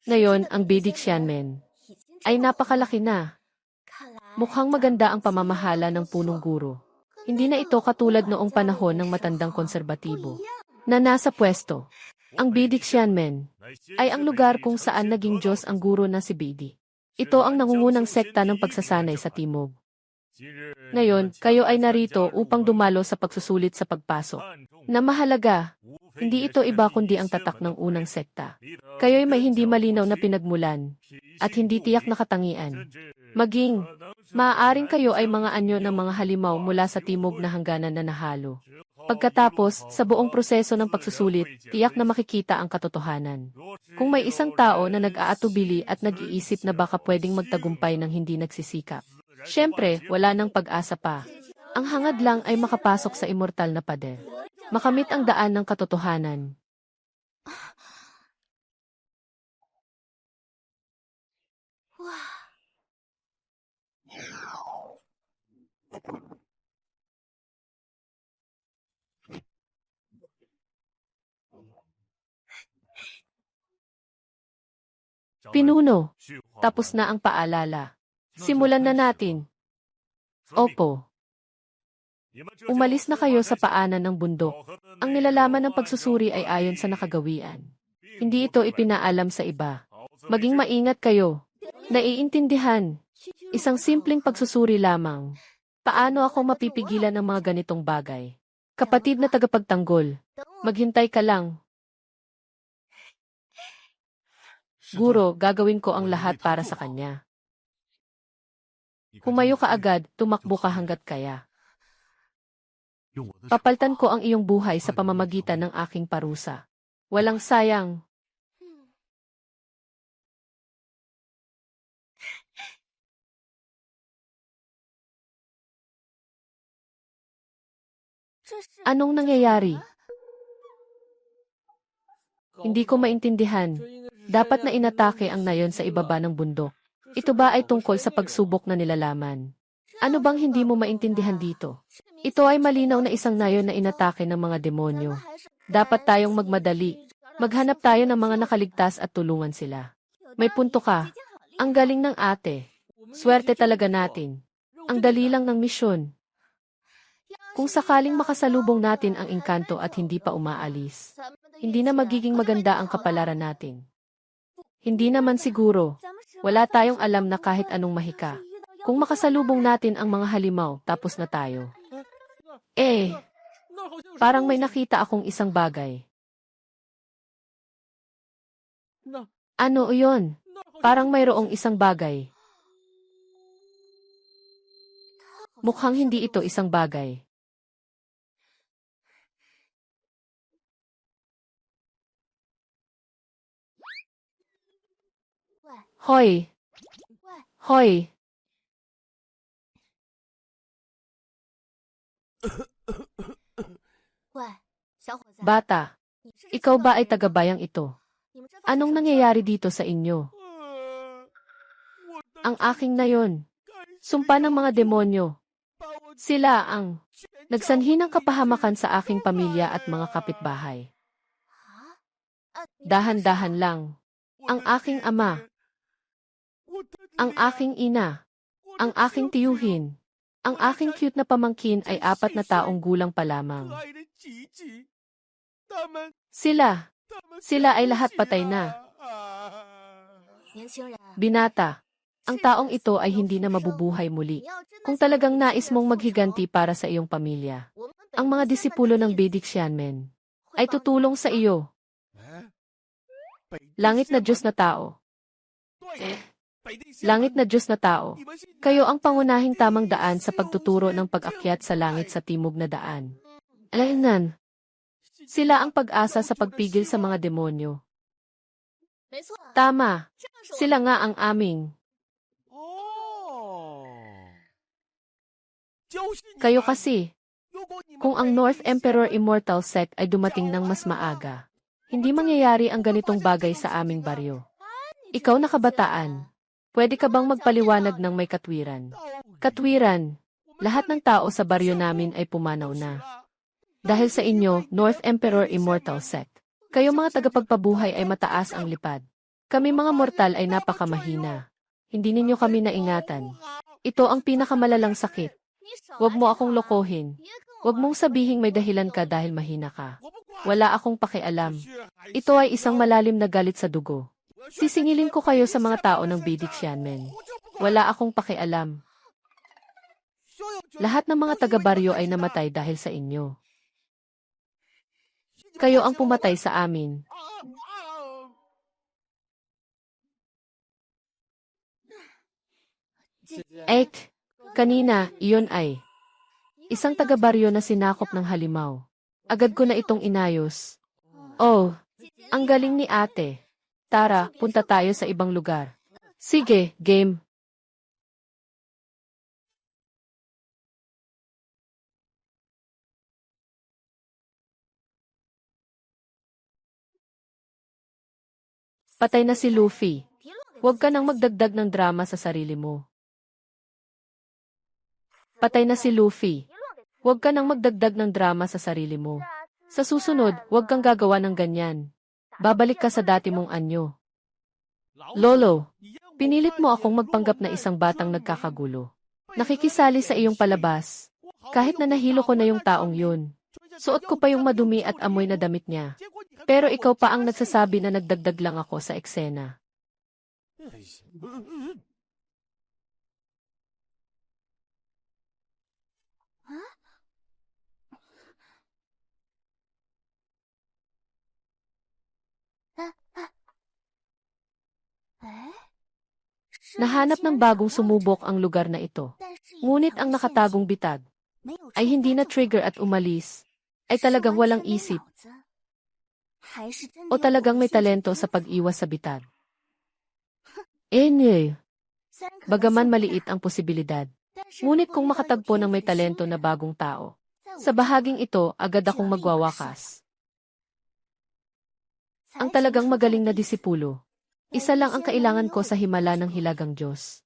Ngayon, ang Bediksyanmen ay napakalaki na. Mukhang maganda ang pamamahala ng punong guro. Hindi na ito katulad noong panahon ng matandang konserbatibo na nasa pwesto. Ang Bediksyanmen ay ang lugar kung saan naging Diyos ang guro na si Bedi. Ito ang nangungunang sekta ng pagsasanay sa Timog. Ngayon, kayo ay narito upang dumalo sa pagsusulit sa pagpasok. Na mahalaga, hindi ito iba kundi ang tatak ng unang sekta. Kayo'y may hindi malinaw na pinagmulan at hindi tiyak na katangian. Maging, maaaring kayo ay mga anyo ng mga halimaw mula sa timog na hangganan na nahalo. Pagkatapos, sa buong proseso ng pagsusulit, tiyak na makikita ang katotohanan. Kung may isang tao na nag-aatubili at nag-iisip na baka pwedeng magtagumpay ng hindi nagsisikap, siyempre, wala nang pag-asa pa. Ang hangad lang ay makapasok sa immortal na pader. Makamit ang daan ng katotohanan. Pinuno, tapos na ang paalala. Simulan na natin. Opo. Umalis na kayo sa paanan ng bundok. Ang nilalaman ng pagsusuri ay ayon sa nakagawian. Hindi ito ipinaalam sa iba. Maging maingat kayo. Naiintindihan. Isang simpleng pagsusuri lamang. Paano ako mapipigilan ng mga ganitong bagay? Kapatid na tagapagtanggol, maghintay ka lang. Guro, gagawin ko ang lahat para sa kanya. Humayo ka agad, tumakbo ka hanggat kaya. Papaltan ko ang iyong buhay sa pamamagitan ng aking parusa. Walang sayang. Anong nangyayari? Hindi ko maintindihan. Dapat na inatake ang nayon sa ibaba ng bundok. Ito ba ay tungkol sa pagsubok na nilalaman? Ano bang hindi mo maintindihan dito? Ito ay malinaw na isang nayon na inatake ng mga demonyo. Dapat tayong magmadali. Maghanap tayo ng mga nakaligtas at tulungan sila. May punto ka. Ang galing ng ate. Swerte talaga natin. Ang dali lang ng misyon. Kung sakaling makasalubong natin ang engkanto at hindi pa umaalis, hindi na magiging maganda ang kapalaran natin. Hindi naman siguro. Wala tayong alam na kahit anong mahika. Kung makasalubong natin ang mga halimaw, tapos na tayo. Parang may nakita akong isang bagay. Ano iyon? Parang mayroong isang bagay. Mukhang hindi ito isang bagay. Hoy! Hoy! Bata, ikaw ba ay taga-bayang ito? Anong nangyayari dito sa inyo? Ang aking nayon. Sumpa ng mga demonyo. Sila ang nagsanhi ng kapahamakan sa aking pamilya at mga kapitbahay. Dahan-dahan lang. Ang aking ama. Ang aking ina. Ang aking tiyuhin. Ang aking cute na pamangkin ay 4 na taong gulang pa lamang. Sila ay lahat patay na. Binata, ang taong ito ay hindi na mabubuhay muli. Kung talagang nais mong maghiganti para sa iyong pamilya, ang mga disipulo ng Bediksyanmen ay tutulong sa iyo. Langit na Diyos na tao. Langit na Diyos na tao. Kayo ang pangunahing tamang daan sa pagtuturo ng pag-akyat sa langit sa timog na daan. Alaynan. Sila ang pag-asa sa pagpigil sa mga demonyo. Tama. Sila nga ang aming. Kayo kasi. Kung ang North Emperor Immortal Sect ay dumating ng mas maaga, hindi mangyayari ang ganitong bagay sa aming baryo. Ikaw na kabataan. Pwede ka bang magpaliwanag ng may katwiran? Katwiran. Lahat ng tao sa baryo namin ay pumanaw na. Dahil sa inyo, North Emperor Immortal Sect. Kayo mga tagapagpabuhay ay mataas ang lipad. Kami mga mortal ay napakamahina. Hindi ninyo kami naingatan. Ito ang pinakamalalang sakit. Huwag mo akong lokohin. Huwag mong sabihing may dahilan ka dahil mahina ka. Wala akong pakialam. Ito ay isang malalim na galit sa dugo. Sisingilin ko kayo sa mga tao ng Vedic Xianmen. Wala akong pakialam. Lahat ng mga taga-baryo ay namatay dahil sa inyo. Kayo ang pumatay sa amin. Kanina, iyon ay isang taga-baryo na sinakop ng halimaw. Agad ko na itong inayos. Oh, ang galing ni ate. Tara, punta tayo sa ibang lugar. Sige, game. Patay na si Luffy. Huwag ka nang magdagdag ng drama sa sarili mo. Patay na si Luffy. Huwag ka nang magdagdag ng drama sa sarili mo. Sa susunod, huwag kang gagawa ng ganyan. Babalik ka sa dati mong anyo. Lolo, pinilit mo akong magpanggap na isang batang nagkakagulo. Nakikisali sa iyong palabas. Kahit na nahilo ko na yung taong yun. Suot ko pa yung madumi at amoy na damit niya. Pero ikaw pa ang nagsasabi na nagdagdag lang ako sa eksena. Nahanap ng bagong sumubok ang lugar na ito. Ngunit ang nakatagong bitag ay hindi na trigger at umalis, ay talagang walang isip. O talagang may talento sa pag-iwas sa bitag. Bagaman maliit ang posibilidad. Ngunit kung makatagpo ng may talento na bagong tao, sa bahaging ito agad akong magwawakas. Ang talagang magaling na disipulo. Isa lang ang kailangan ko sa himala ng Hilagang Diyos.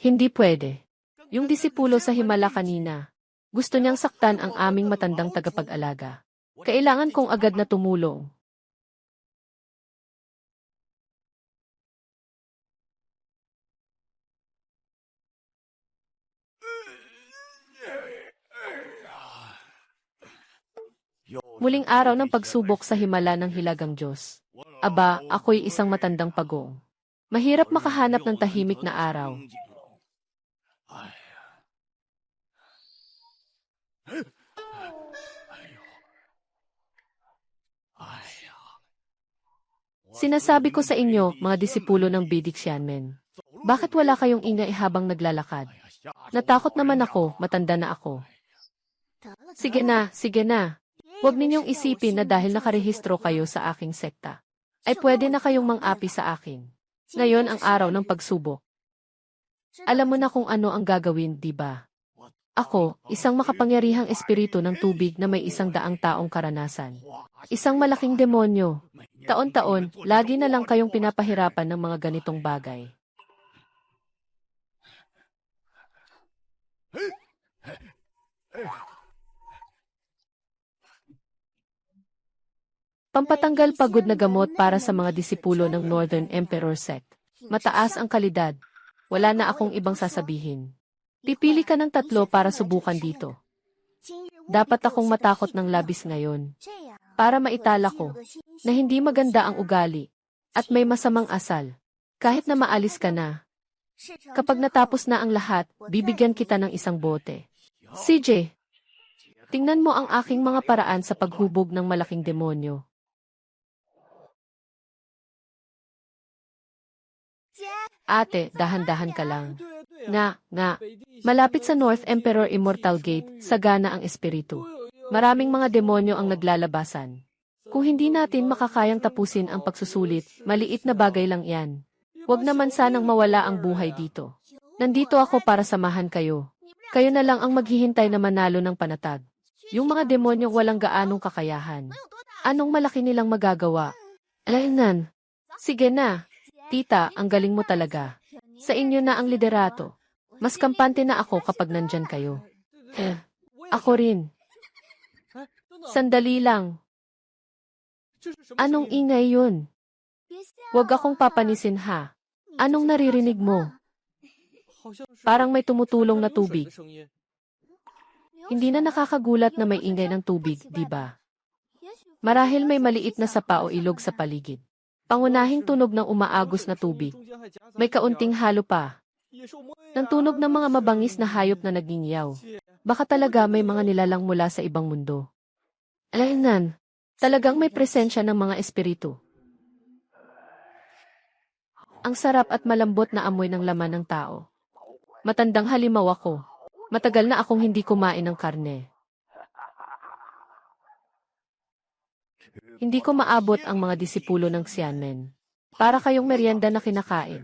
Hindi pwede. Yung disipulo sa himala kanina, gusto niyang saktan ang aming matandang tagapag-alaga. Kailangan kong agad na tumulong. Muling araw ng pagsubok sa himala ng Hilagang Diyos. Aba, ako'y isang matandang pagong. Mahirap makahanap ng tahimik na araw. Sinasabi ko sa inyo, mga disipulo ng Vedic Xianmen. Bakit wala kayong ingay habang naglalakad? Natakot naman ako, matanda na ako. Sige na, sige na. Huwag ninyong isipin na dahil nakarehistro kayo sa aking sekta, ay pwede na kayong mang-api sa akin. Ngayon ang araw ng pagsubok. Alam mo na kung ano ang gagawin, di ba? Ako, isang makapangyarihang espiritu ng tubig na may 100 taong karanasan. Isang malaking demonyo. Taon-taon, lagi na lang kayong pinapahirapan ng mga ganitong bagay. Pampatanggal pagod na gamot para sa mga disipulo ng Northern Emperor Sect. Mataas ang kalidad. Wala na akong ibang sasabihin. Pipili ka ng 3 para subukan dito. Dapat akong matakot ng labis ngayon. Para maitala ko na hindi maganda ang ugali at may masamang asal. Kahit na maalis ka na. Kapag natapos na ang lahat, bibigyan kita ng 1 bote. CJ, tingnan mo ang aking mga paraan sa paghubog ng malaking demonyo. Ate, dahan-dahan ka lang. Nga. Malapit sa North Emperor Immortal Gate, sagana ang espiritu. Maraming mga demonyo ang naglalabasan. Kung hindi natin makakayang tapusin ang pagsusulit, maliit na bagay lang yan. Huwag naman sanang mawala ang buhay dito. Nandito ako para samahan kayo. Kayo na lang ang maghihintay na manalo ng panatag. Yung mga demonyong walang gaanong kakayahan. Anong malaki nilang magagawa? Alainan. Sige na. Tita, ang galing mo talaga. Sa inyo na ang liderato. Mas kampante na ako kapag nandyan kayo. Ako rin. Sandali lang. Anong ingay yun? Huwag akong papanisin ha. Anong naririnig mo? Parang may tumutulong na tubig. Hindi na nakakagulat na may ingay ng tubig, di ba? Marahil may maliit na sapa o ilog sa paligid. Pangunahing tunog ng umaagos na tubig. May kaunting halo pa. Ng tunog ng mga mabangis na hayop na nagingiyaw. Baka talaga may mga nilalang mula sa ibang mundo. Alainan, talagang may presensya ng mga espiritu. Ang sarap at malambot na amoy ng laman ng tao. Matandang halimaw ako. Matagal na akong hindi kumain ng karne. Hindi ko maabot ang mga disipulo ng Xianmen. Para kayong merienda na kinakain.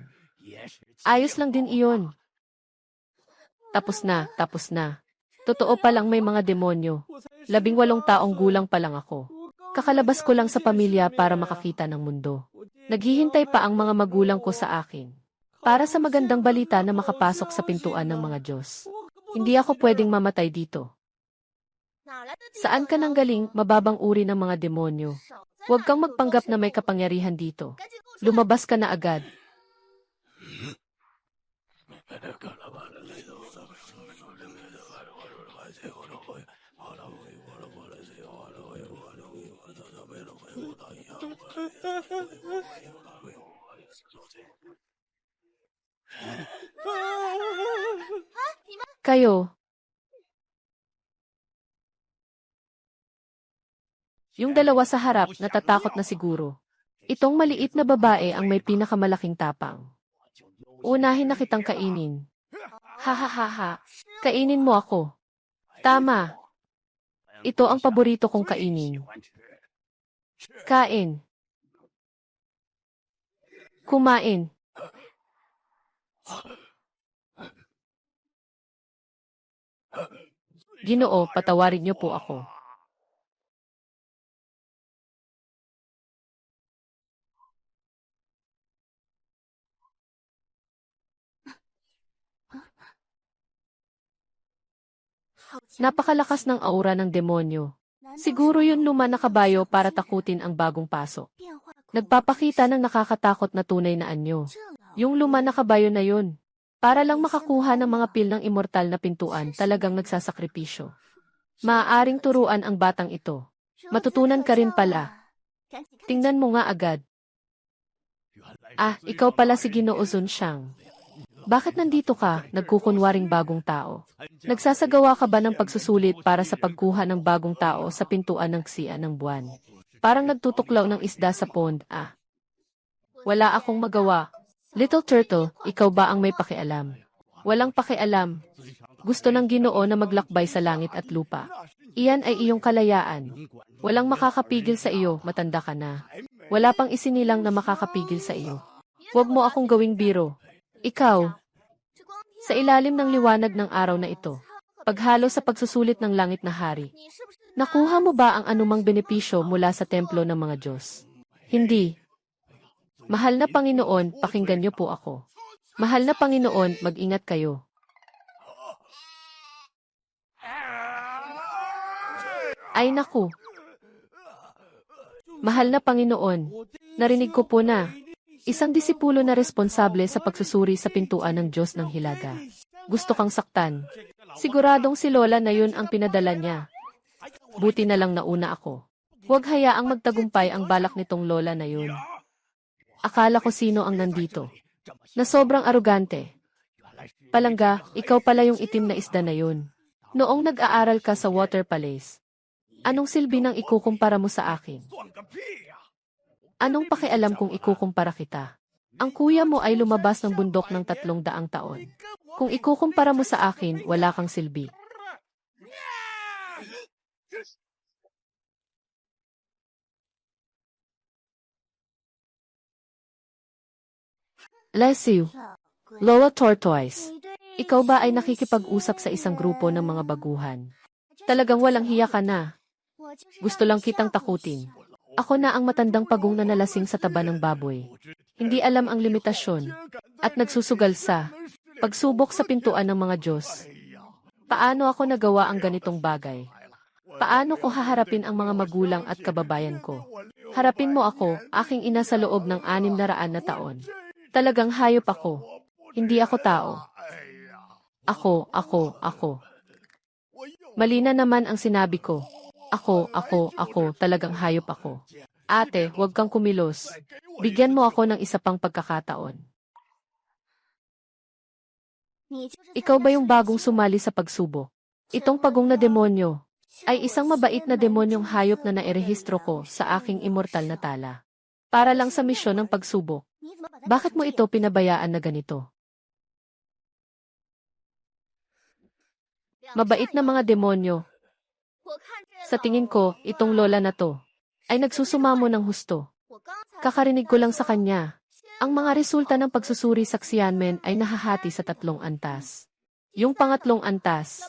Ayos lang din iyon. Tapos na, tapos na. Totoo palang may mga demonyo. 18 taong gulang pa lang ako. Kakalabas ko lang sa pamilya para makakita ng mundo. Naghihintay pa ang mga magulang ko sa akin. Para sa magandang balita na makapasok sa pintuan ng mga Diyos. Hindi ako pwedeng mamatay dito. Saan ka nang galing, mababang uri ng mga demonyo? Huwag kang magpanggap na may kapangyarihan dito. Lumabas ka na agad. Kayo. Yung dalawa sa harap, natatakot na siguro. Itong maliit na babae ang may pinakamalaking tapang. Unahin na kitang kainin. Ha ha ha ha. Kainin mo ako. Tama. Ito ang paborito kong kainin. Kain. Kumain. Ginoo, patawarin niyo po ako. Napakalakas ng aura ng demonyo. Siguro yun luma na kabayo para takutin ang bagong pasok. Nagpapakita ng nakakatakot na tunay na anyo. Yung luma na kabayo na yun. Para lang makakuha ng mga pil ng immortal na pintuan, talagang nagsasakripisyo. Maaaring turuan ang batang ito. Matutunan ka rin pala. Tingnan mo nga agad. Ah, ikaw pala si Ginoo Zunxiang. Bakit nandito ka, nagkukunwaring bagong tao? Nagsasagawa ka ba ng pagsusulit para sa pagkuha ng bagong tao sa pintuan ng ksiya ng buwan? Parang nagtutuklaw ng isda sa pond, ah. Wala akong magawa. Little Turtle, ikaw ba ang may pakialam? Walang pakialam. Gusto ng Ginoo na maglakbay sa langit at lupa. Iyan ay iyong kalayaan. Walang makakapigil sa iyo, matanda ka na. Wala pang isinilang na makakapigil sa iyo. Huwag mo akong gawing biro. Ikaw, sa ilalim ng liwanag ng araw na ito, paghalo sa pagsusulit ng langit na hari, nakuha mo ba ang anumang benepisyo mula sa templo ng mga Diyos? Hindi. Mahal na Panginoon, pakinggan niyo po ako. Mahal na Panginoon, mag-ingat kayo. Ay naku. Mahal na Panginoon, narinig ko po na. Isang disipulo na responsable sa pagsusuri sa pintuan ng Diyos ng Hilaga. Gusto kang saktan. Siguradong si Lola na yun ang pinadala niya. Buti na lang nauna ako. Huwag hayaang magtagumpay ang balak nitong Lola na yun. Akala ko sino ang nandito. Na sobrang arugante. Palangga, ikaw pala yung itim na isda na yun. Noong nag-aaral ka sa Water Palace, anong silbi nang ikukumpara mo sa akin? Anong pakialam kung ikukumpara kita? Ang kuya mo ay lumabas ng bundok ng 300 taon. Kung ikukumpara mo sa akin, wala kang silbi. Lesiu, Lola Tortoise, ikaw ba ay nakikipag-usap sa isang grupo ng mga baguhan? Talagang walang hiya ka na. Gusto lang kitang takutin. Ako na ang matandang pagong na nalasing sa taba ng baboy. Hindi alam ang limitasyon. at nagsusugal sa pagsubok sa pintuan ng mga Diyos. Paano ako nagawa ang ganitong bagay? Paano ko haharapin ang mga magulang at kababayan ko? Harapin mo ako, aking ina sa loob ng 600 na taon. Talagang hayop ako. Hindi ako tao. Ako. Mali na naman ang sinabi ko. Ako, talagang hayop ako. Ate, huwag kang kumilos. Bigyan mo ako ng isa pang pagkakataon. Ikaw ba yung bagong sumali sa pagsubok? Itong pagong na demonyo ay isang mabait na demonyong hayop na nairehistro ko sa aking immortal na tala. Para lang sa misyon ng pagsubok. Bakit mo ito pinabayaan na ganito? Mabait na mga demonyo. Sa tingin ko, itong lola na to ay nagsusumamo ng husto. Kakarinig ko lang sa kanya. Ang mga resulta ng pagsusuri sa Xianmen ay nahahati sa 3 antas. Yung pangatlong antas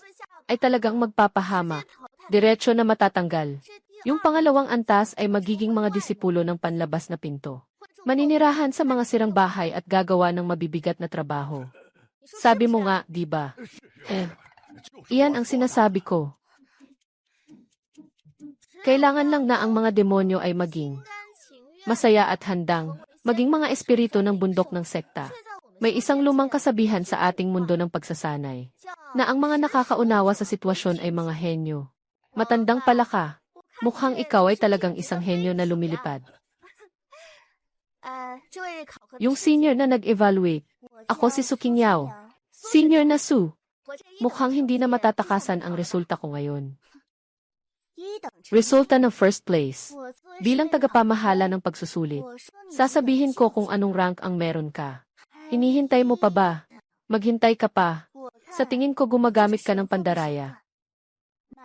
ay talagang magpapahamak, diretso na matatanggal. Yung pangalawang antas ay magiging mga disipulo ng panlabas na pinto. Maninirahan sa mga sirang bahay at gagawa ng mabibigat na trabaho. Sabi mo nga, di ba? Iyan ang sinasabi ko. Kailangan lang na ang mga demonyo ay maging masaya at handang maging mga espiritu ng bundok ng sekta. May isang lumang kasabihan sa ating mundo ng pagsasanay, na ang mga nakakaunawa sa sitwasyon ay mga henyo. Matandang pala ka, mukhang ikaw ay talagang isang henyo na lumilipad. Yung senior na nag-evaluate, ako si Su Qingyao. Senior na Su. Mukhang hindi na matatakasan ang resulta ko ngayon. Resulta ng first place. Bilang tagapamahala ng pagsusulit, sasabihin ko kung anong rank ang meron ka. Hinihintay mo pa ba? Maghintay ka pa. Sa tingin ko gumagamit ka ng pandaraya.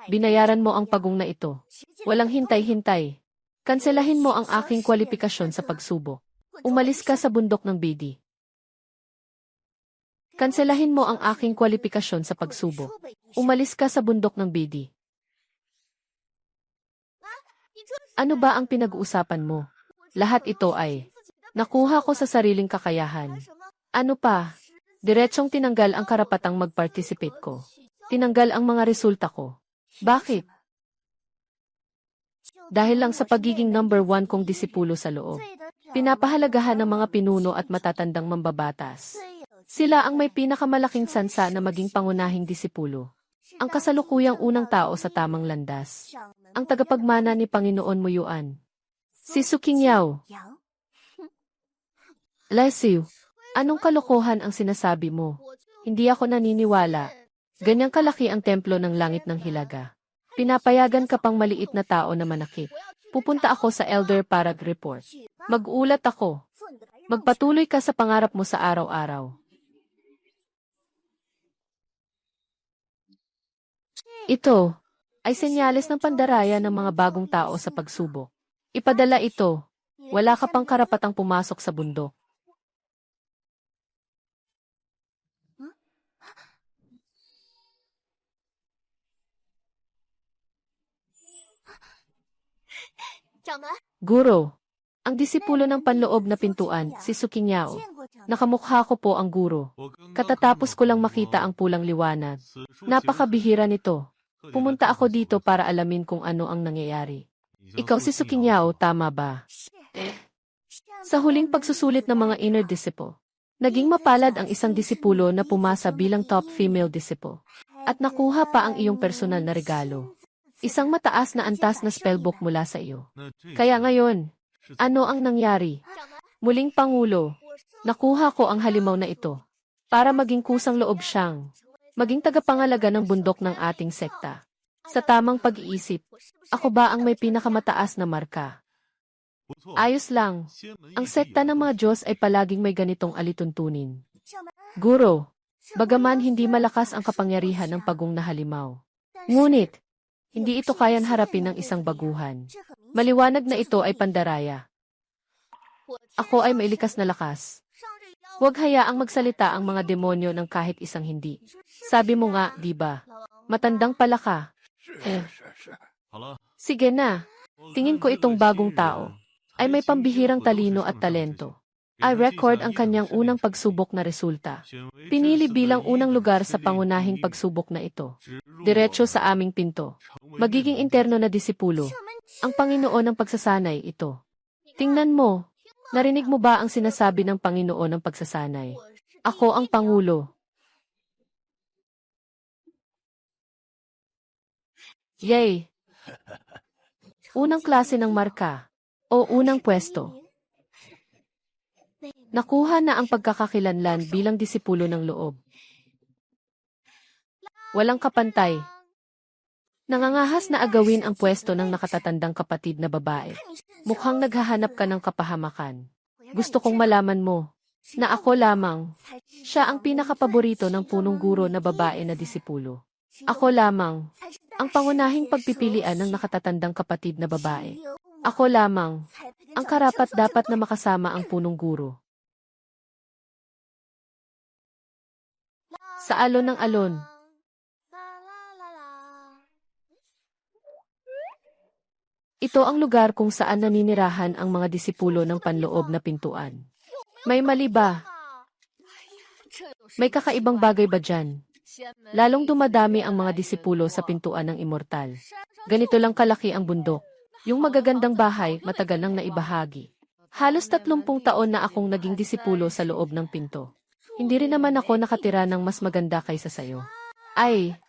Binayaran mo ang pagong na ito. Walang hintay-hintay. Kanselahin mo ang aking kwalifikasyon sa pagsubok. Umalis ka sa bundok ng BD. Kanselahin mo ang aking kwalifikasyon sa pagsubok. Umalis ka sa bundok ng BD. Ano ba ang pinag-uusapan mo? Lahat ito ay nakuha ko sa sariling kakayahan. Ano pa? Diretsong tinanggal ang karapatang mag-participate ko. Tinanggal ang mga resulta ko. Bakit? Dahil lang sa pagiging number 1 kong disipulo sa loob. Pinapahalagahan ng mga pinuno at matatandang mambabatas. Sila ang may pinakamalaking sansa na maging pangunahing disipulo. Ang kasalukuyang unang tao sa tamang landas. Ang tagapagmana ni Panginoon Mo Yuan. Si Su Qingyao. Lesiu, anong kalokohan ang sinasabi mo? Hindi ako naniniwala. Ganyang kalaki ang templo ng langit ng Hilaga. Pinapayagan ka pang maliit na tao na manakit. Pupunta ako sa elder para report. Mag-ulat ako. Magpatuloy ka sa pangarap mo sa araw-araw. Ito ay senyales ng pandaraya ng mga bagong tao sa pagsubok. Ipadala ito. Wala ka pang karapatang pumasok sa bundok. Guro, ang disipulo ng panloob na pintuan, si Su Qingyao. Nakamukha ko po ang guro. Katatapos ko lang makita ang pulang liwanag. Napakabihira nito. Pumunta ako dito para alamin kung ano ang nangyayari. Ikaw si Su Qingyao, tama ba? Sa huling pagsusulit ng mga inner disciple, naging mapalad ang isang disipulo na pumasa bilang top female disciple. At nakuha pa ang iyong personal na regalo. Isang mataas na antas na spellbook mula sa iyo. Kaya ngayon, ano ang nangyari? Muling Pangulo, nakuha ko ang halimaw na ito para maging kusang loob siyang maging tagapangalaga ng bundok ng ating sekta. Sa tamang pag-iisip, ako ba ang may pinakamataas na marka? Ayos lang. Ang sekta ng mga Diyos ay palaging may ganitong alituntunin. Guro, bagaman hindi malakas ang kapangyarihan ng pagong na halimaw. Ngunit, hindi ito kayan harapin ng isang baguhan. Maliwanag na ito ay pandaraya. Ako ay may likas na lakas. Huwag hayaang magsalita ang mga demonyo ng kahit isang hindi. Sabi mo nga, di ba? Matandang pala ka. Sige na. Tingin ko itong bagong tao ay may pambihirang talino at talento. ay record ang kanyang unang pagsubok na resulta. Pinili bilang unang lugar sa pangunahing pagsubok na ito. Diretso sa aming pinto. Magiging interno na disipulo. Ang Panginoon ng pagsasanay ito. Tingnan mo. Narinig mo ba ang sinasabi ng Panginoon ng pagsasanay? Ako ang Pangulo. Yay! Unang klase ng marka o unang pwesto. Nakuha na ang pagkakakilanlan bilang disipulo ng loob. Walang kapantay. Nangangahas na agawin ang pwesto ng nakatatandang kapatid na babae. Mukhang naghahanap ka ng kapahamakan. Gusto kong malaman mo na ako lamang. Siya ang pinakapaborito ng punong guro na babae na disipulo. Ako lamang ang pangunahing pagpipilian ng nakatatandang kapatid na babae. Ako lamang ang karapat-dapat na makasama ang punong guro. Sa alon ng alon. Ito ang lugar kung saan naninirahan ang mga disipulo ng panloob na pintuan. May mali ba? May kakaibang bagay ba dyan? Lalong dumadami ang mga disipulo sa pintuan ng immortal. Ganito lang kalaki ang bundok. Yung magagandang bahay matagal nang naibahagi. Halos 30 taon na akong naging disipulo sa loob ng pinto. Hindi rin naman ako nakatira ng mas maganda kaysa sayo. Ay,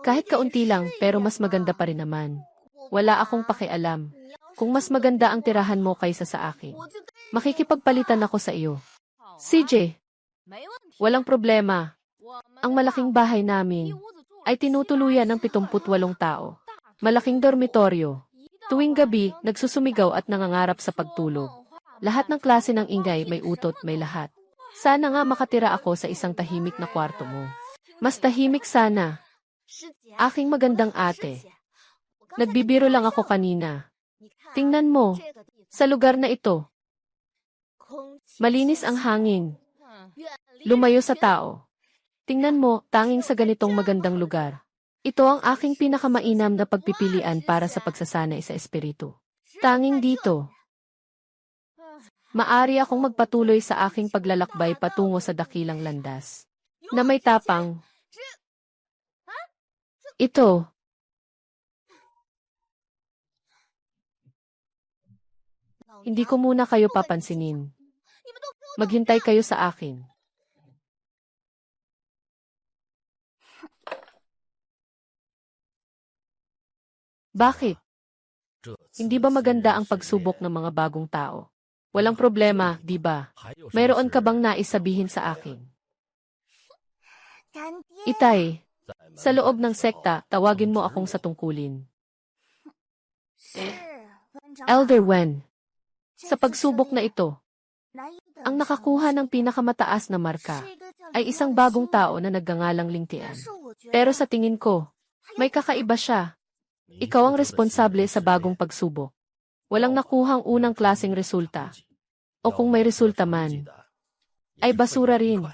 kahit kaunti lang pero mas maganda pa rin naman. Wala akong pakialam. Kung mas maganda ang tirahan mo kaysa sa akin, makikipagpalitan ako sa iyo. CJ, walang problema. Ang malaking bahay namin ay tinutuluyan ng 78 tao. Malaking dormitoryo. Tuwing gabi, nagsusumigaw at nangangarap sa pagtulog. Lahat ng klase ng ingay, may utot, may lahat. Sana nga makatira ako sa isang tahimik na kwarto mo. Mas tahimik sana. Aking magandang ate. Nagbibiro lang ako kanina. Tingnan mo, sa lugar na ito. Malinis ang hangin. Lumayo sa tao. Tingnan mo, tanging sa ganitong magandang lugar. Ito ang aking pinakamainam na pagpipilian para sa pagsasanay sa espiritu. Tanging dito. Maari akong magpatuloy sa aking paglalakbay patungo sa dakilang landas. Na may tapang. Ito. Hindi ko muna kayo papansinin. Maghintay kayo sa akin. Bakit? Hindi ba maganda ang pagsubok ng mga bagong tao? Walang problema, di ba? Mayroon ka bang nais sabihin sa akin? Itay, sa loob ng sekta, tawagin mo akong sa tungkulin. Elder Wen, sa pagsubok na ito, ang nakakuha ng pinakamataas na marka ay isang bagong tao na nagngangalang Lingtian. Pero sa tingin ko, may kakaiba siya. Ikaw ang responsable sa bagong pagsubok. Walang nakuhang unang klaseng resulta. O kung may resulta man, ay basura rin.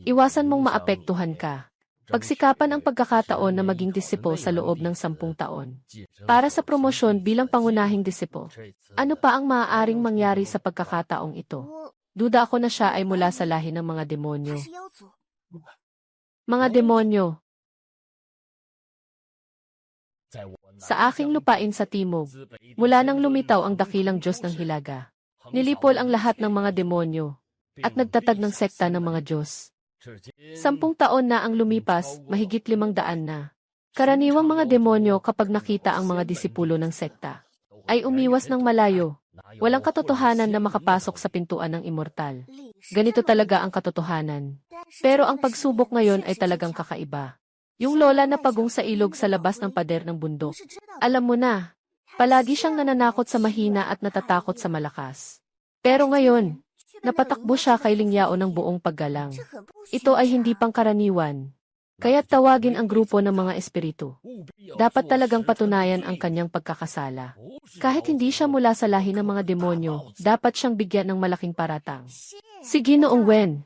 Iwasan mong maapektuhan ka. Pagsikapan ang pagkakataon na maging disipo sa loob ng 10 taon. Para sa promosyon bilang pangunahing disipo, ano pa ang maaaring mangyari sa pagkakataong ito? Duda ako na siya ay mula sa lahi ng mga demonyo. Mga demonyo. Sa aking lupain sa timog, mula nang lumitaw ang dakilang Diyos ng Hilaga, nilipol ang lahat ng mga demonyo at nagtatag ng sekta ng mga Diyos. 10 taon na ang lumipas, mahigit 500 na. Karaniwang mga demonyo kapag nakita ang mga disipulo ng sekta, ay umiwas ng malayo. Walang katotohanan na makapasok sa pintuan ng immortal. Ganito talaga ang katotohanan. Pero ang pagsubok ngayon ay talagang kakaiba. Yung lola na pagong sa ilog sa labas ng pader ng bundok. Alam mo na, palagi siyang nananakot sa mahina at natatakot sa malakas. Pero ngayon, napatakbo siya kay Lingyao ng buong paggalang. Ito ay hindi pangkaraniwan. Kaya't tawagin ang grupo ng mga espiritu. Dapat talagang patunayan ang kanyang pagkakasala. Kahit hindi siya mula sa lahi ng mga demonyo, dapat siyang bigyan ng malaking paratang. Si Ginoong Wen.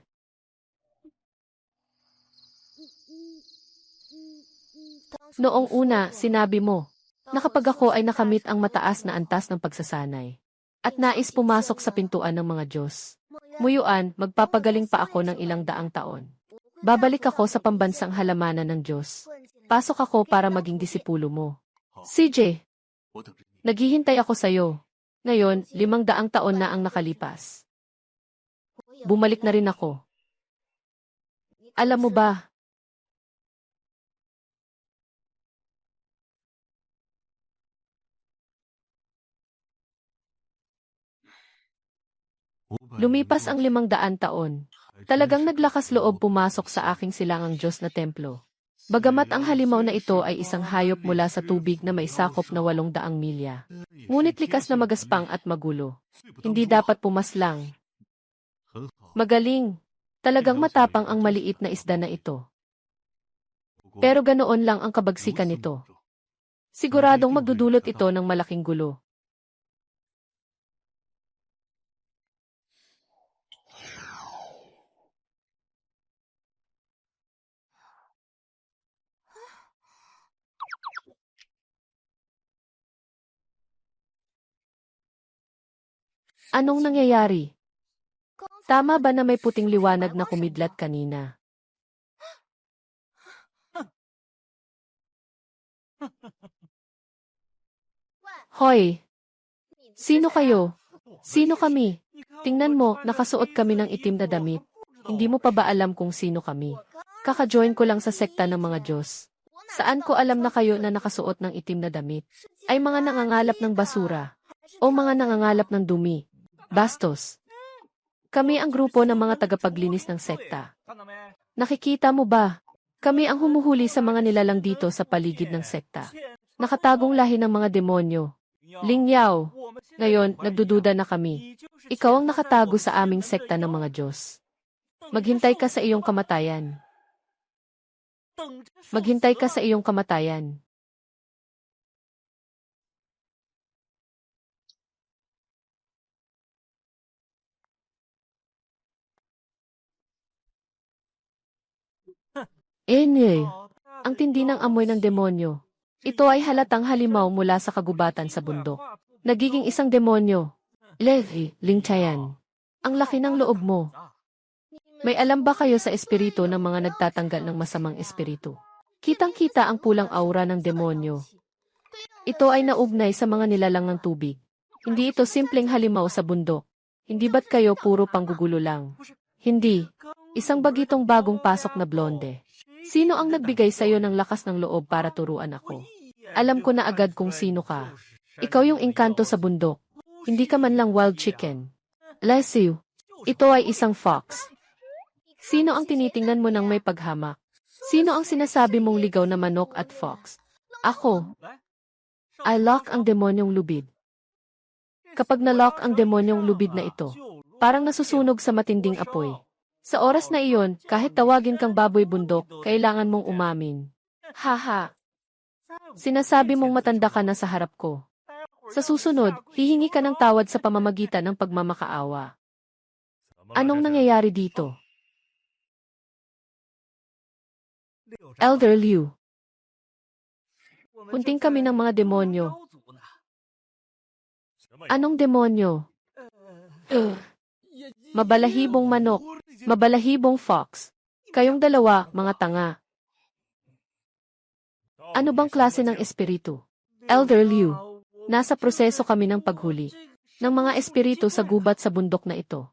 Noong una, sinabi mo, na kapag ako ay nakamit ang mataas na antas ng pagsasanay, at nais pumasok sa pintuan ng mga Diyos, Muyuan, magpapagaling pa ako ng ilang daang taon. Babalik ako sa pambansang halamanan ng Diyos. Pasok ako para maging disipulo mo. CJ, naghihintay ako sa'yo. Ngayon, 500 taon na ang nakalipas. Bumalik na rin ako. Alam mo ba, lumipas ang 500 taon. Talagang naglakas loob pumasok sa aking silangang Diyos na templo. Bagamat ang halimaw na ito ay isang hayop mula sa tubig na may sakop na 800 milya. Ngunit likas na magaspang at magulo. Hindi dapat pumaslang. Magaling. Talagang matapang ang maliit na isda na ito. Pero ganoon lang ang kabagsikan nito. Siguradong magdudulot ito ng malaking gulo. Anong nangyayari? Tama ba na may puting liwanag na kumidlat kanina? Hoy! Sino kayo? Sino kami? Tingnan mo, nakasuot kami ng itim na damit. Hindi mo pa ba alam kung sino kami? Kaka-join ko lang sa sekta ng mga Diyos. Saan ko alam na kayo na nakasuot ng itim na damit? Ay mga nangangalap ng basura. O mga nangangalap ng dumi. Bastos. Kami ang grupo ng mga tagapaglinis ng sekta. Nakikita mo ba? Kami ang humuhuli sa mga nilalang dito sa paligid ng sekta. Nakatagong lahi ng mga demonyo. Ling Yao. Ngayon, nagdududa na kami. Ikaw ang nakatago sa aming sekta ng mga Diyos. Maghintay ka sa iyong kamatayan. Maghintay ka sa iyong kamatayan. Ang tindi ng amoy ng demonyo. Ito ay halatang halimaw mula sa kagubatan sa bundok. Nagiging isang demonyo. Levi, Ling Chayan. Ang laki ng loob mo. May alam ba kayo sa espiritu ng mga nagtatanggal ng masamang espiritu? Kitang-kita ang pulang aura ng demonyo. Ito ay naugnay sa mga nilalang ng tubig. Hindi ito simpleng halimaw sa bundok. Hindi ba't kayo puro panggugulo lang? Hindi. Isang bagitong bagong pasok na blonde. Sino ang nagbigay sa'yo ng lakas ng loob para turuan ako? Alam ko na agad kung sino ka. Ikaw yung engkanto sa bundok. Hindi ka man lang wild chicken. Lesiu, ito ay isang fox. Sino ang tinitingnan mo ng may paghamak? Sino ang sinasabi mong ligaw na manok at fox? Ako. I lock ang demonyong lubid. Kapag na-lock ang demonyong lubid na ito, parang nasusunog sa matinding apoy. Sa oras na iyon, kahit tawagin kang baboy bundok, kailangan mong umamin. Haha. Sinasabi mong matanda ka na sa harap ko. Sa susunod, hihingi ka ng tawad sa pamamagitan ng pagmamakaawa. Anong nangyayari dito? Elder Liu. Hunting kami ng mga demonyo. Anong demonyo? Mabalahibong manok. Mabalahibong fox. Kayong dalawa, mga tanga. Ano bang klase ng espiritu? Elder Liu, nasa proseso kami ng paghuli ng mga espiritu sa gubat sa bundok na ito.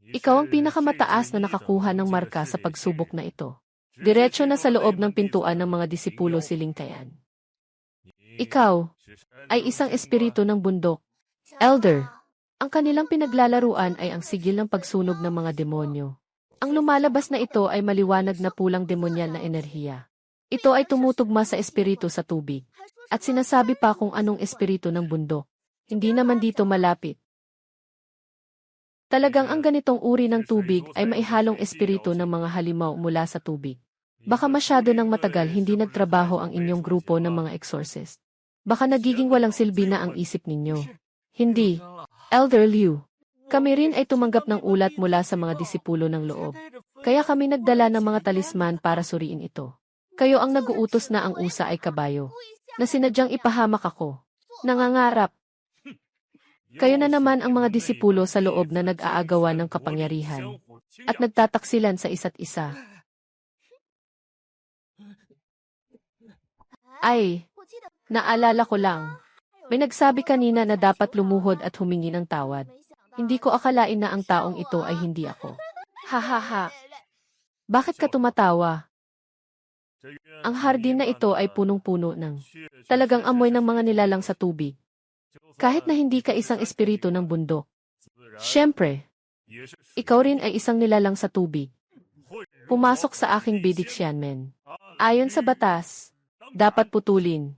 Ikaw ang pinakamataas na nakakuha ng marka sa pagsubok na ito. Diretso na sa loob ng pintuan ng mga disipulo si Ling Tayan. Ikaw ay isang espiritu ng bundok. Elder, ang kanilang pinaglalaruan ay ang sigil ng pagsunog ng mga demonyo. Ang lumalabas na ito ay maliwanag na pulang demonyal na enerhiya. Ito ay tumutugma sa espiritu sa tubig. At sinasabi pa kung anong espiritu ng bundok. Hindi naman dito malapit. Talagang ang ganitong uri ng tubig ay maihalong espiritu ng mga halimaw mula sa tubig. Baka masyado ng matagal hindi nagtrabaho ang inyong grupo ng mga exorcist. Baka nagiging walang silbi na ang isip ninyo. Hindi. Elder Liu, kami rin ay tumanggap ng ulat mula sa mga disipulo ng loob. Kaya kami nagdala ng mga talisman para suriin ito. Kayo ang naguutos na ang usa ay kabayo, na sinadyang ipahamak ako. Nangangarap. Kayo na naman ang mga disipulo sa loob na nag-aagawan ng kapangyarihan at nagtataksilan sa isa't isa. Ay, naalala ko lang. May nagsabi kanina na dapat lumuhod at humingi ng tawad. Hindi ko akalain na ang taong ito ay hindi ako. Ha ha ha. Bakit ka tumatawa? Ang hardin na ito ay punong-puno ng talagang amoy ng mga nilalang sa tubig. Kahit na hindi ka isang espiritu ng bundok. Siyempre, ikaw rin ay isang nilalang sa tubig. Pumasok sa aking Bidiksyanmen. Ayon sa batas, dapat putulin.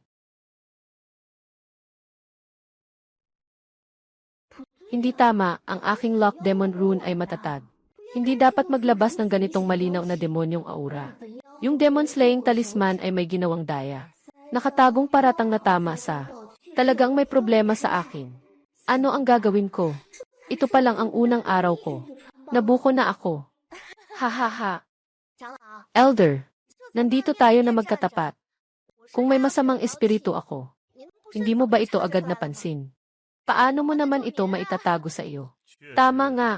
Hindi tama, ang aking lock demon rune ay matatag. Hindi dapat maglabas ng ganitong malinaw na demonyong aura. Yung demon slaying talisman ay may ginawang daya. Nakatagong paratang na tama sa talagang may problema sa akin. Ano ang gagawin ko? Ito pa lang ang unang araw ko. Nabuko na ako. Ha ha ha. Elder, nandito tayo na magkatapat. Kung may masamang espiritu ako, hindi mo ba ito agad napansin? Paano mo naman ito maitatago sa iyo? Tama nga.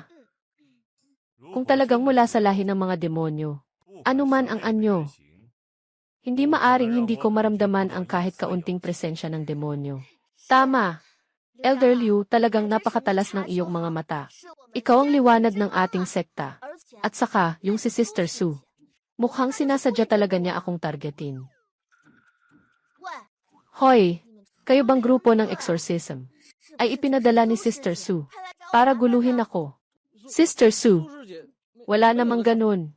Kung talagang mula sa lahi ng mga demonyo, ano man ang anyo, hindi maaring hindi ko maramdaman ang kahit kaunting presensya ng demonyo. Tama. Elder Liu, talagang napakatalas ng iyong mga mata. Ikaw ang liwanag ng ating sekta. At saka, yung si Sister Su. Mukhang sinasadya talaga niya akong targetin. Hoy, kayo bang grupo ng exorcism? Ay ipinadala ni Sister Su para guluhin ako. Sister Su, wala namang ganun.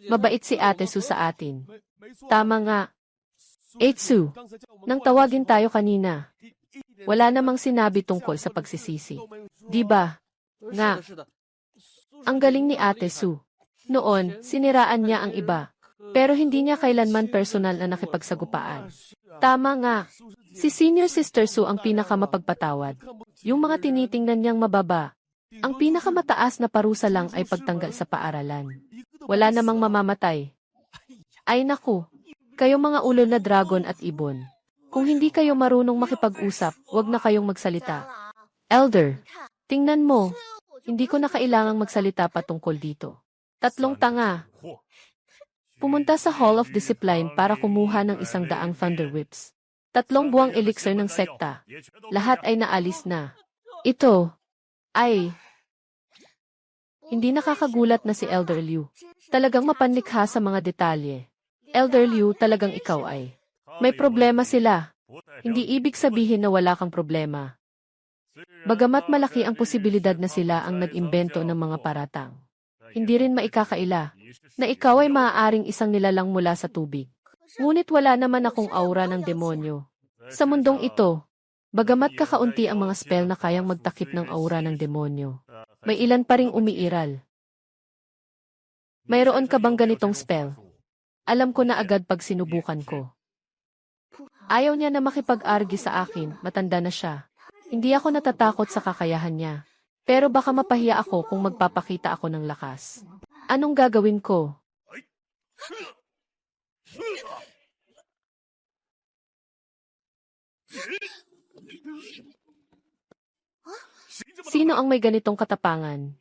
Mabait si Ate Su sa atin. Tama nga. Su, nang tawagin tayo kanina, wala namang sinabi tungkol sa pagsisisi. Di ba? Nga. Ang galing ni Ate Su. Noon, siniraan niya ang iba. Pero hindi niya kailanman personal na nakipagsagupaan. Tama nga. Si Senior Sister Su ang pinakamapagpatawad. Yung mga tinitingnan niyang mababa. Ang pinakamataas na parusa lang ay pagtanggal sa paaralan. Wala namang mamamatay. Ay naku. Kayo mga ulol na dragon at ibon. Kung hindi kayo marunong makipag-usap, wag na kayong magsalita. Elder, tingnan mo. Hindi ko na kailangang magsalita patungkol dito. 3 tanga. Pumunta sa Hall of Discipline para kumuha ng 100 Thunder Whips. 3 buwang elixir ng sekta. Lahat ay naalis na. Ito ay hindi nakakagulat na si Elder Liu. Talagang mapanlikha sa mga detalye. Elder Liu, talagang ikaw ay may problema sila. Hindi ibig sabihin na wala kang problema. Bagamat malaki ang posibilidad na sila ang nag-imbento ng mga paratang. Hindi rin maikakaila na ikaw ay maaaring isang nilalang mula sa tubig. Ngunit wala naman akong aura ng demonyo. Sa mundong ito, bagamat kakaunti ang mga spell na kayang magtakip ng aura ng demonyo, may ilan pa ring umiiral. Mayroon ka bang ganitong spell? Alam ko na agad pag sinubukan ko. Ayaw niya na makipag-argue sa akin, matanda na siya. Hindi ako natatakot sa kakayahan niya. Pero baka mapahiya ako kung magpapakita ako ng lakas. Anong gagawin ko? Sino ang may ganitong katapangan?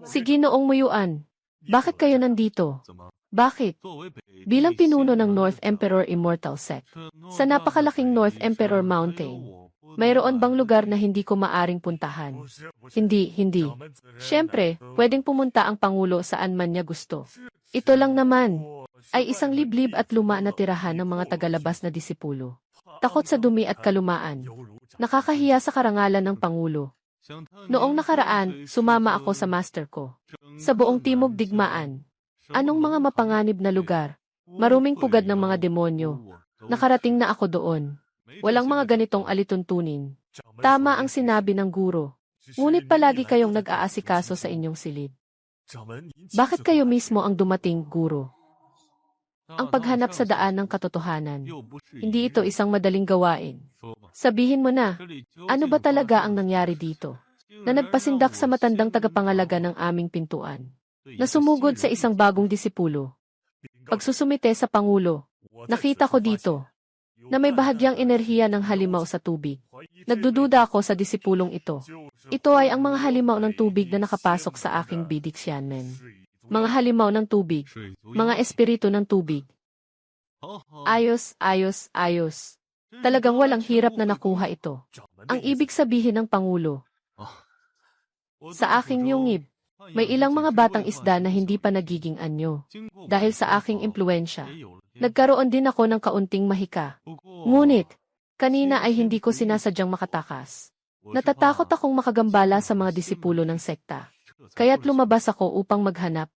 Si Ginoong Muyuan. Bakit kayo nandito? Bakit? Bilang pinuno ng North Emperor Immortal Sect, sa napakalaking North Emperor Mountain, mayroon bang lugar na hindi ko maaring puntahan? Hindi. Siyempre, pwedeng pumunta ang Pangulo saan man niya gusto. Ito lang naman, ay isang liblib at luma na tirahan ng mga tagalabas na disipulo. Takot sa dumi at kalumaan. Nakakahiya sa karangalan ng Pangulo. Noong nakaraan, sumama ako sa master ko. Sa buong Timog Digmaan. Anong mga mapanganib na lugar? Maruming pugad ng mga demonyo. Nakarating na ako doon. Walang mga ganitong alituntunin. Tama ang sinabi ng guro. Ngunit palagi kayong nag-aasikaso sa inyong silid. Bakit kayo mismo ang dumating, guro? Ang paghanap sa daan ng katotohanan. Hindi ito isang madaling gawain. Sabihin mo na, ano ba talaga ang nangyari dito? Na nagpasindak sa matandang tagapangalaga ng aming pintuan. Na sumugod sa isang bagong disipulo. Pagsusumite sa Pangulo, nakita ko dito, na may bahagyang enerhiya ng halimaw sa tubig. Nagdududa ako sa disipulong ito. Ito ay ang mga halimaw ng tubig na nakapasok sa aking Bidiksyanmen. Mga halimaw ng tubig. Mga espiritu ng tubig. Ayos, ayos, ayos. Talagang walang hirap na nakuha ito. Ang ibig sabihin ng Pangulo. Sa aking yungib, may ilang mga batang isda na hindi pa nagiging anyo. Dahil sa aking impluensya, nagkaroon din ako ng kaunting mahika. Ngunit, kanina ay hindi ko sinasadyang makatakas. Natatakot akong makagambala sa mga disipulo ng sekta. Kaya't lumabas ako upang maghanap.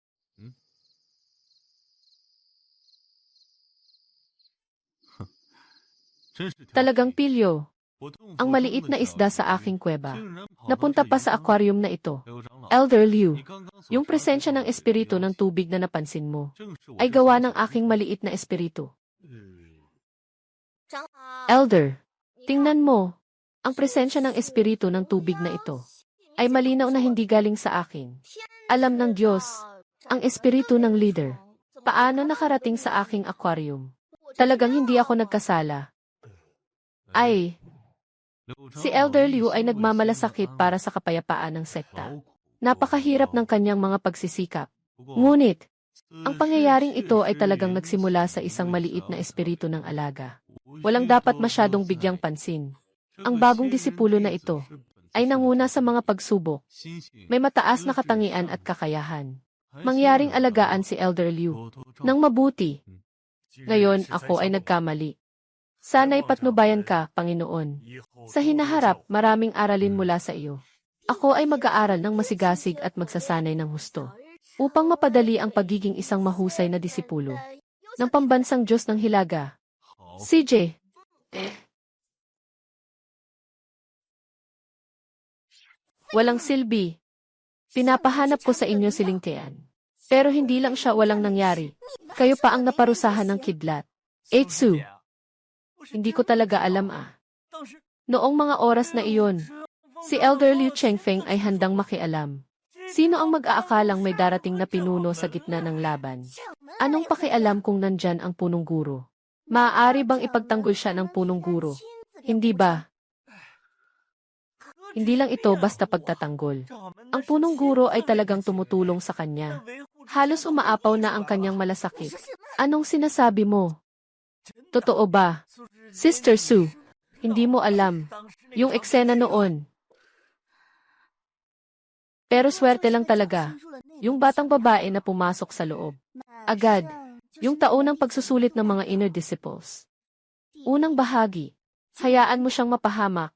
Talagang pilyo. Ang maliit na isda sa aking kuweba. Napunta pa sa aquarium na ito. Elder Liu, yung presensya ng espiritu ng tubig na napansin mo, ay gawa ng aking maliit na espiritu. Elder, tingnan mo, ang presensya ng espiritu ng tubig na ito, ay malinaw na hindi galing sa akin. Alam ng Diyos, ang espiritu ng leader, paano nakarating sa aking aquarium. Talagang hindi ako nagkasala. Ay, si Elder Liu ay nagmamalasakit para sa kapayapaan ng sekta. Napakahirap ng kanyang mga pagsisikap. Ngunit, ang pangyayaring ito ay talagang nagsimula sa isang maliit na espiritu ng alaga. Walang dapat masyadong bigyang pansin. Ang bagong disipulo na ito ay nanguna sa mga pagsubok. May mataas na katangian at kakayahan. Mangyaring alagaan si Elder Liu nang mabuti. Ngayon ako ay nagkamali. Sana'y patnubayan ka, Panginoon. Sa hinaharap, maraming aralin mula sa iyo. Ako ay mag-aaral ng masigasig at magsasanay ng husto, upang mapadali ang pagiging isang mahusay na disipulo ng pambansang Diyos ng Hilaga. CJ. Walang silbi. Pinapahanap ko sa inyo si Lingtian. Pero hindi lang siya walang nangyari. Kayo pa ang naparusahan ng kidlat. Eitsu. Hindi ko talaga alam Noong mga oras na iyon, si Elder Liu Chengfeng ay handang makialam. Sino ang mag-aakalang may darating na pinuno sa gitna ng laban? Anong pakialam kung nandyan ang punong guro? Maaari bang ipagtanggol siya ng punong guro? Hindi ba? Hindi lang ito basta pagtatanggol. Ang punong guro ay talagang tumutulong sa kanya. Halos umaapaw na ang kanyang malasakit. Anong sinasabi mo? Totoo ba? Sister Su, hindi mo alam. Yung eksena noon. Pero swerte lang talaga. Yung batang babae na pumasok sa loob. Agad. Yung taunang pagsusulit ng mga inner disciples. Unang bahagi. Hayaan mo siyang mapahamak.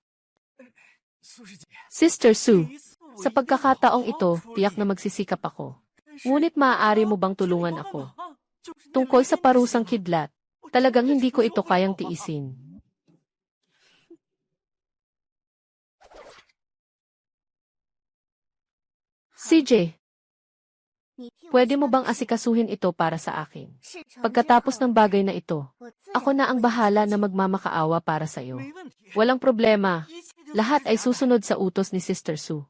Sister Su, sa pagkakataong ito, tiyak na magsisikap ako. Ngunit maaari mo bang tulungan ako? Tungkol sa parusang kidlat. Talagang hindi ko ito kayang tiisin. CJ, pwede mo bang asikasuhin ito para sa akin? Pagkatapos ng bagay na ito, ako na ang bahala na magmamakaawa para sa iyo. Walang problema. Lahat ay susunod sa utos ni Sister Su.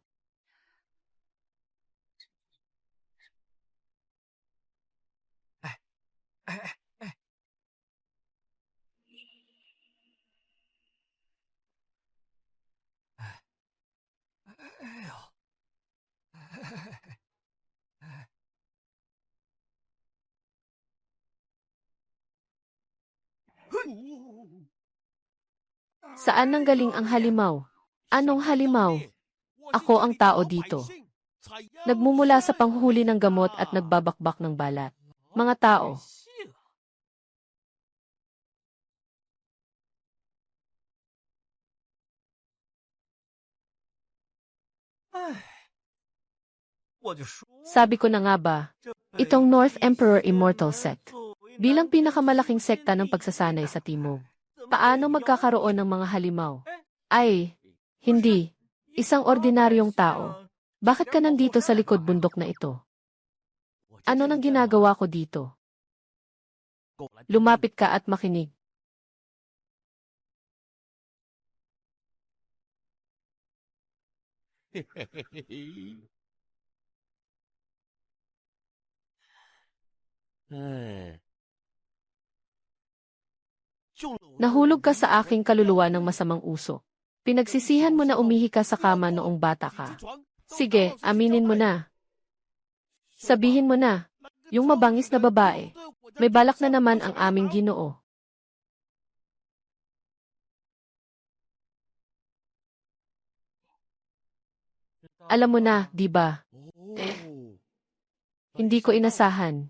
Saan nanggaling ang halimaw? Anong halimaw? Ako ang tao dito. Nagmumula sa panghuhuli ng gamot at nagbabakbak ng balat. Mga tao. Sabi ko na nga ba, itong North Emperor Immortal Sect, bilang pinakamalaking sekta ng pagsasanay sa Timog, paano magkakaroon ng mga halimaw? Ay, hindi. Isang ordinaryong tao. Bakit ka nandito sa likod bundok na ito? Ano nang ginagawa ko dito? Lumapit ka at makinig. Nahulog ka sa aking kaluluwa ng masamang uso. Pinagsisihan mo na umihi ka sa kama noong bata ka. Sige, aminin mo na. Sabihin mo na, yung mabangis na babae, may balak na naman ang aming Ginoo. Alam mo na, di ba? Hindi ko inasahan.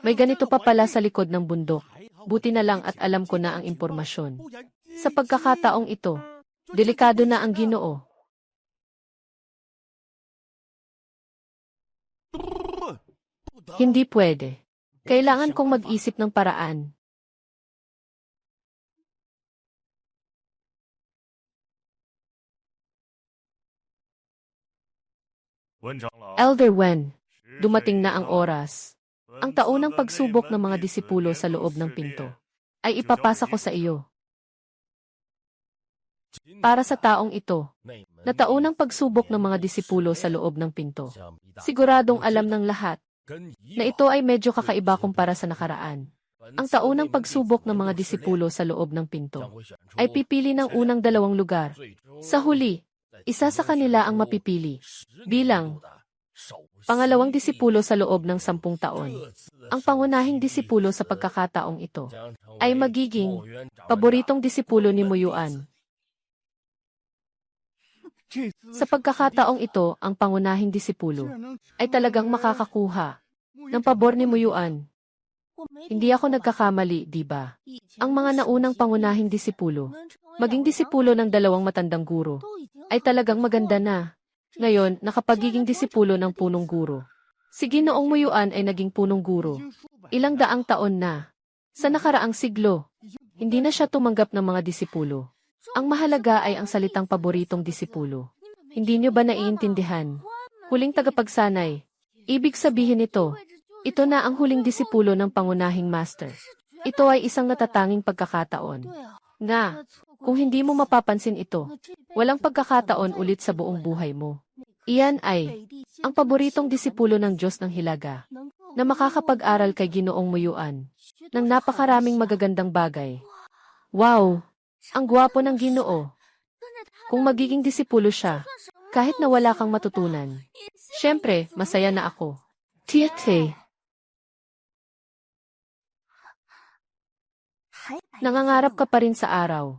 May ganito pa pala sa likod ng bundok. Buti na lang at alam ko na ang impormasyon. Sa pagkakataong ito, delikado na ang Ginoo. Hindi pwede. Kailangan kong mag-isip ng paraan. Elder Wen, dumating na ang oras. Ang taunang pagsubok ng mga disipulo sa loob ng pinto ay ipapasa ko sa iyo. Para sa taong ito, na taunang pagsubok ng mga disipulo sa loob ng pinto, siguradong alam ng lahat na ito ay medyo kakaiba kumpara sa nakaraan. Ang taunang pagsubok ng mga disipulo sa loob ng pinto ay pipili ng unang dalawang lugar. Sa huli, isa sa kanila ang mapipili bilang pangalawang disipulo sa loob ng 10 taon. Ang pangunahing disipulo sa pagkakataong ito ay magiging paboritong disipulo ni Muyuan. Sa pagkakataong ito, ang pangunahing disipulo ay talagang makakakuha ng pabor ni Muyuan. Hindi ako nagkakamali, di ba? Ang mga naunang pangunahing disipulo, maging disipulo ng dalawang matandang guro, ay talagang maganda na. Ngayon, nakapagiging disipulo ng punong guro. Si Ginoong Muyuan ay naging punong guro. Ilang daang taon na. Sa nakaraang siglo, hindi na siya tumanggap ng mga disipulo. Ang mahalaga ay ang salitang paboritong disipulo. Hindi niyo ba naiintindihan? Huling tagapagsanay. Ibig sabihin nito, ito na ang huling disipulo ng pangunahing master. Ito ay isang natatanging pagkakataon. Na, kung hindi mo mapapansin ito, walang pagkakataon ulit sa buong buhay mo. Iyan ay ang paboritong disipulo ng Diyos ng Hilaga na makakapag-aral kay Ginoong Muyuan ng napakaraming magagandang bagay. Wow! Ang gwapo ng Ginoo! Kung magiging disipulo siya, kahit na wala kang matutunan, syempre, masaya na ako. Tiete! Nangangarap ka pa rin sa araw.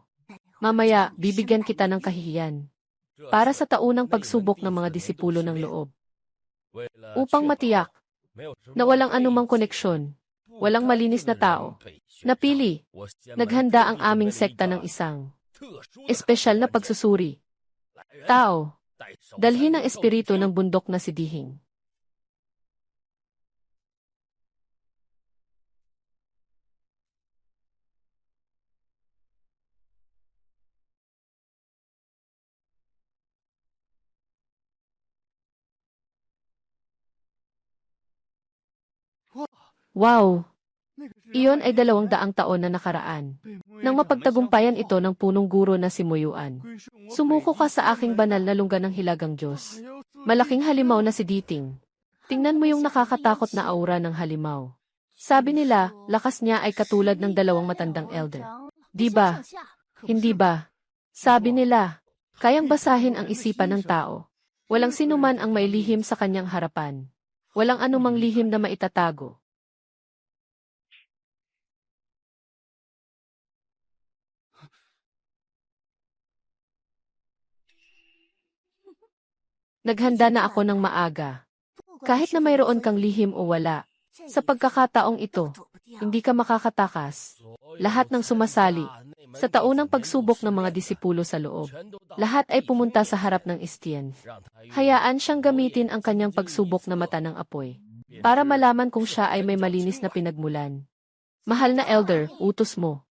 Mamaya, bibigyan kita ng kahihiyan. Para sa taunang pagsubok ng mga disipulo ng loob. Upang matiyak na walang anumang koneksyon, walang malinis na tao. Napili, naghanda ang aming sekta ng isang espesyal na pagsusuri. Tao, dalhin ang espiritu ng bundok na si Dihing. Wow! Iyon ay 200 taon na nakaraan. Nang mapagtagumpayan ito ng punong guro na si Muyuan. Sumuko ka sa aking banal na lungga ng Hilagang Diyos. Malaking halimaw na si Diting. Tingnan mo yung nakakatakot na aura ng halimaw. Sabi nila, lakas niya ay katulad ng 2 matandang elder. Di ba? Hindi ba? Sabi nila, kayang basahin ang isipan ng tao. Walang sinuman ang mailihim sa kanyang harapan. Walang anumang lihim na maitatago. Naghanda na ako ng maaga. Kahit na mayroon kang lihim o wala, sa pagkakataong ito, hindi ka makakatakas. Lahat ng sumasali, sa taunang pagsubok ng mga disipulo sa loob, lahat ay pumunta sa harap ng Estienne. Hayaan siyang gamitin ang kanyang pagsubok na mata ng apoy, para malaman kung siya ay may malinis na pinagmulan. Mahal na elder, utos mo.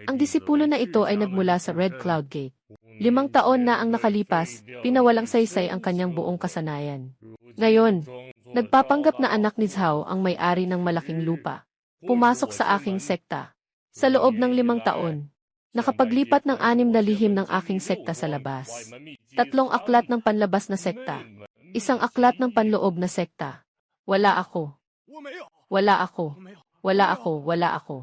Ang disipulo na ito ay nagmula sa Red Cloud Gate. 5 taon na ang nakalipas, pinawalang saysay ang kanyang buong kasanayan. Ngayon, nagpapanggap na anak ni Zhao ang may-ari ng malaking lupa. Pumasok sa aking sekta. Sa loob ng 5 taon, Nakapaglipat ng 6 na lihim ng aking sekta sa labas. 3 aklat ng panlabas na sekta. 1 aklat ng panloob na sekta. Wala ako. Wala ako. Wala ako. Wala ako.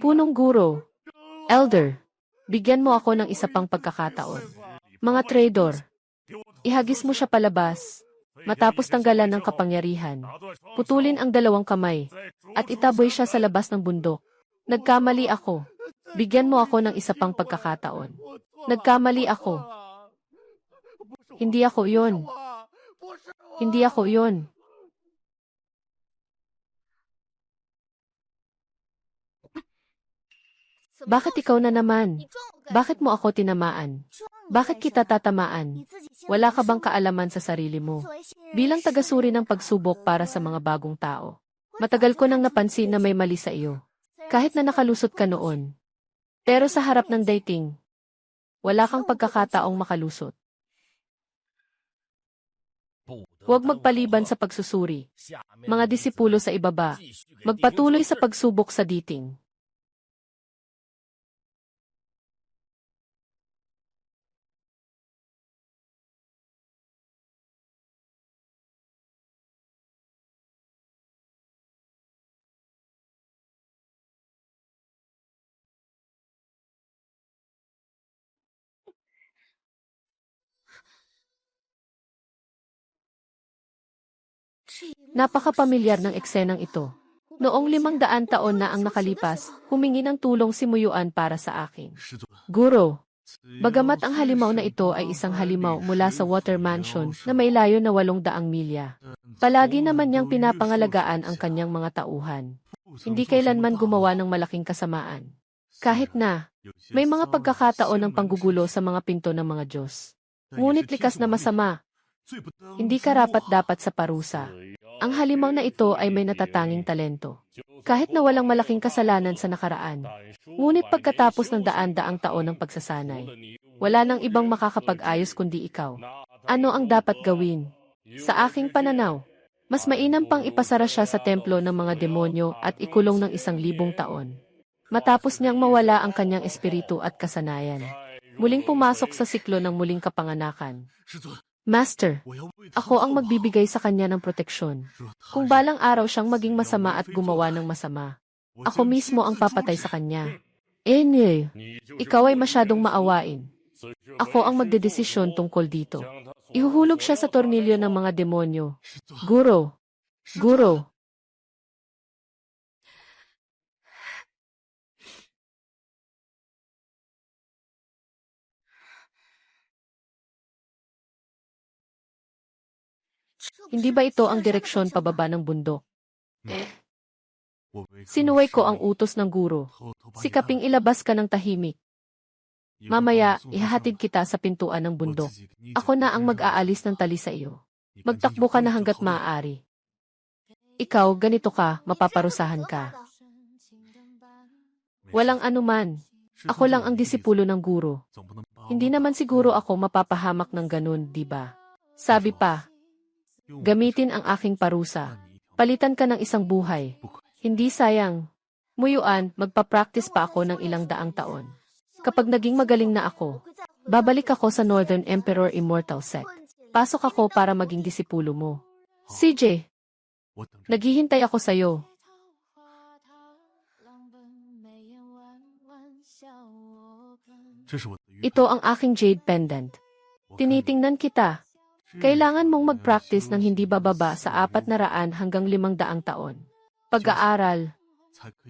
Punong guro. Elder. Bigyan mo ako ng isa pang pagkakataon. Mga traidor. Ihagis mo siya palabas. Matapos tanggalan ng kapangyarihan. Putulin ang 2 kamay. At itaboy siya sa labas ng bundok. Nagkamali ako. Bigyan mo ako ng isa pang pagkakataon. Nagkamali ako. Hindi ako yon. Hindi ako yon. Bakit ikaw na naman? Bakit mo ako tinamaan? Bakit kita tatamaan? Wala ka bang kaalaman sa sarili mo? Bilang tagasuri ng pagsubok para sa mga bagong tao. Matagal ko nang napansin na may mali sa iyo. Kahit na nakalusot ka noon. Pero sa harap ng dating, wala kang pagkakataong makalusot. Huwag magpaliban sa pagsusuri. Mga disipulo sa ibaba, magpatuloy sa pagsubok sa dating. Napakapamilyar ng eksenang ito. Noong 500 taon na ang nakalipas, humingi ng tulong si Muyuan para sa akin. Guro, bagamat ang halimaw na ito ay isang halimaw mula sa Water Mansion na may layo na 800 milya, palagi naman niyang pinapangalagaan ang kanyang mga tauhan. Hindi kailanman gumawa ng malaking kasamaan. Kahit na, may mga pagkakataon ng panggugulo sa mga pinto ng mga Diyos. Ngunit likas na masama. Hindi karapat-dapat sa parusa. Ang halimaw na ito ay may natatanging talento. Kahit na walang malaking kasalanan sa nakaraan. Ngunit pagkatapos ng daan-daang taon ng pagsasanay, wala nang ibang makakapag-ayos kundi ikaw. Ano ang dapat gawin? Sa aking pananaw, mas mainam pang ipasara siya sa templo ng mga demonyo at ikulong ng 1,000 taon. Matapos niyang mawala ang kanyang espiritu at kasanayan. Muling pumasok sa siklo ng muling kapanganakan. Master, ako ang magbibigay sa kanya ng proteksyon. Kung balang araw siyang maging masama at gumawa ng masama, ako mismo ang papatay sa kanya. Ikaw ay masyadong maawain. Ako ang magdedesisyon tungkol dito. Ihuhulog siya sa tornilyo ng mga demonyo. Guro. Guro. Hindi ba ito ang direksyon pababa ng bundok? Sinuway ko ang utos ng guro. Sikaping ilabas ka ng tahimik. Mamaya, ihahatid kita sa pintuan ng bundok. Ako na ang mag-aalis ng tali sa iyo. Magtakbo ka na hanggat maaari. Ikaw, ganito ka, mapaparusahan ka. Walang anuman. Ako lang ang disipulo ng guro. Hindi naman siguro ako mapapahamak ng ganun, di ba? Sabi pa, gamitin ang aking parusa. Palitan ka ng isang buhay. Hindi sayang. Muyuan, magpa-practice pa ako ng ilang daang taon. Kapag naging magaling na ako, babalik ako sa Northern Emperor Immortal Sect. Pasok ako para maging disipulo mo. CJ, naghihintay ako sa'yo. Ito ang aking jade pendant. Tinitingnan kita. Kailangan mong mag-practice ng hindi bababa sa 400 hanggang 500 taon. Pag-aaral,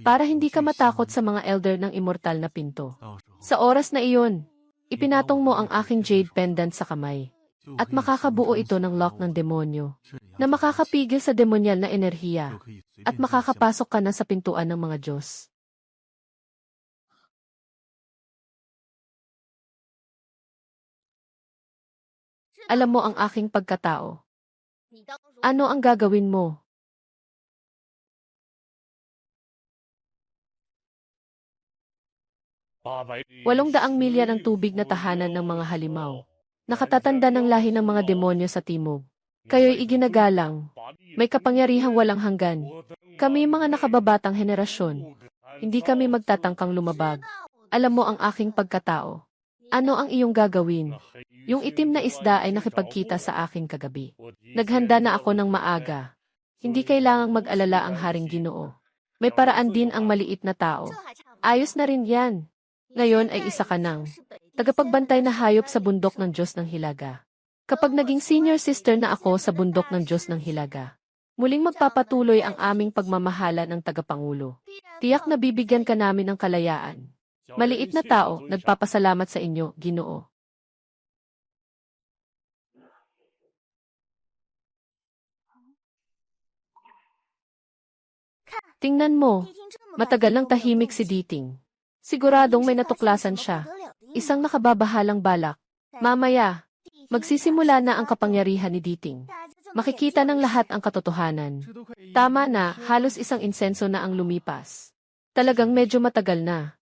para hindi ka matakot sa mga elder ng immortal na pinto. Sa oras na iyon, ipinatong mo ang aking jade pendant sa kamay. At makakabuo ito ng lock ng demonyo, na makakapigil sa demonyal na enerhiya, at makakapasok ka na sa pintuan ng mga Diyos. Alam mo ang aking pagkatao. Ano ang gagawin mo? 800 milya ng tubig na tahanan ng mga halimaw. Nakatatanda ng lahi ng mga demonyo sa timog. Kayo'y iginagalang. May kapangyarihang walang hanggan. Kami mga nakababatang henerasyon. Hindi kami magtatangkang lumabag. Alam mo ang aking pagkatao. Ano ang iyong gagawin? Yung itim na isda ay nakipagkita sa akin kagabi. Naghanda na ako ng maaga. Hindi kailangang mag-alala ang Haring Ginoo. May paraan din ang maliit na tao. Ayos na rin yan. Ngayon ay isa ka nang tagapagbantay na hayop sa bundok ng Diyos ng Hilaga. Kapag naging senior sister na ako sa bundok ng Diyos ng Hilaga, muling magpapatuloy ang aming pagmamahala ng tagapangulo. Tiyak na bibigyan ka namin ng kalayaan. Maliit na tao, nagpapasalamat sa inyo, Ginoo. Tingnan mo, matagal nang tahimik si Diting. Siguradong may natuklasan siya. Isang nakababahalang balak. Mamaya, magsisimula na ang kapangyarihan ni Diting. Makikita ng lahat ang katotohanan. Tama na, halos isang insenso na ang lumipas. Talagang medyo matagal na.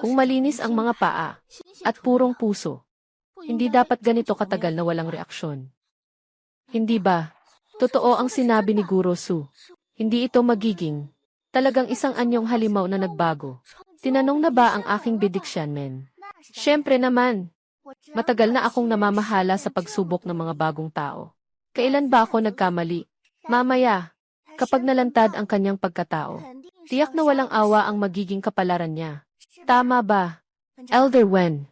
Kung malinis ang mga paa at purong puso, hindi dapat ganito katagal na walang reaksyon. Hindi ba? Totoo ang sinabi ni Guro Su. Hindi ito magiging talagang isang anyong halimaw na nagbago. Tinanong na ba ang aking Bidiksyanmen? Siyempre naman. Matagal na akong namamahala sa pagsubok ng mga bagong tao. Kailan ba ako nagkamali? Mamaya, kapag nalantad ang kanyang pagkatao, tiyak na walang awa ang magiging kapalaran niya. Tama ba, Elder Wen?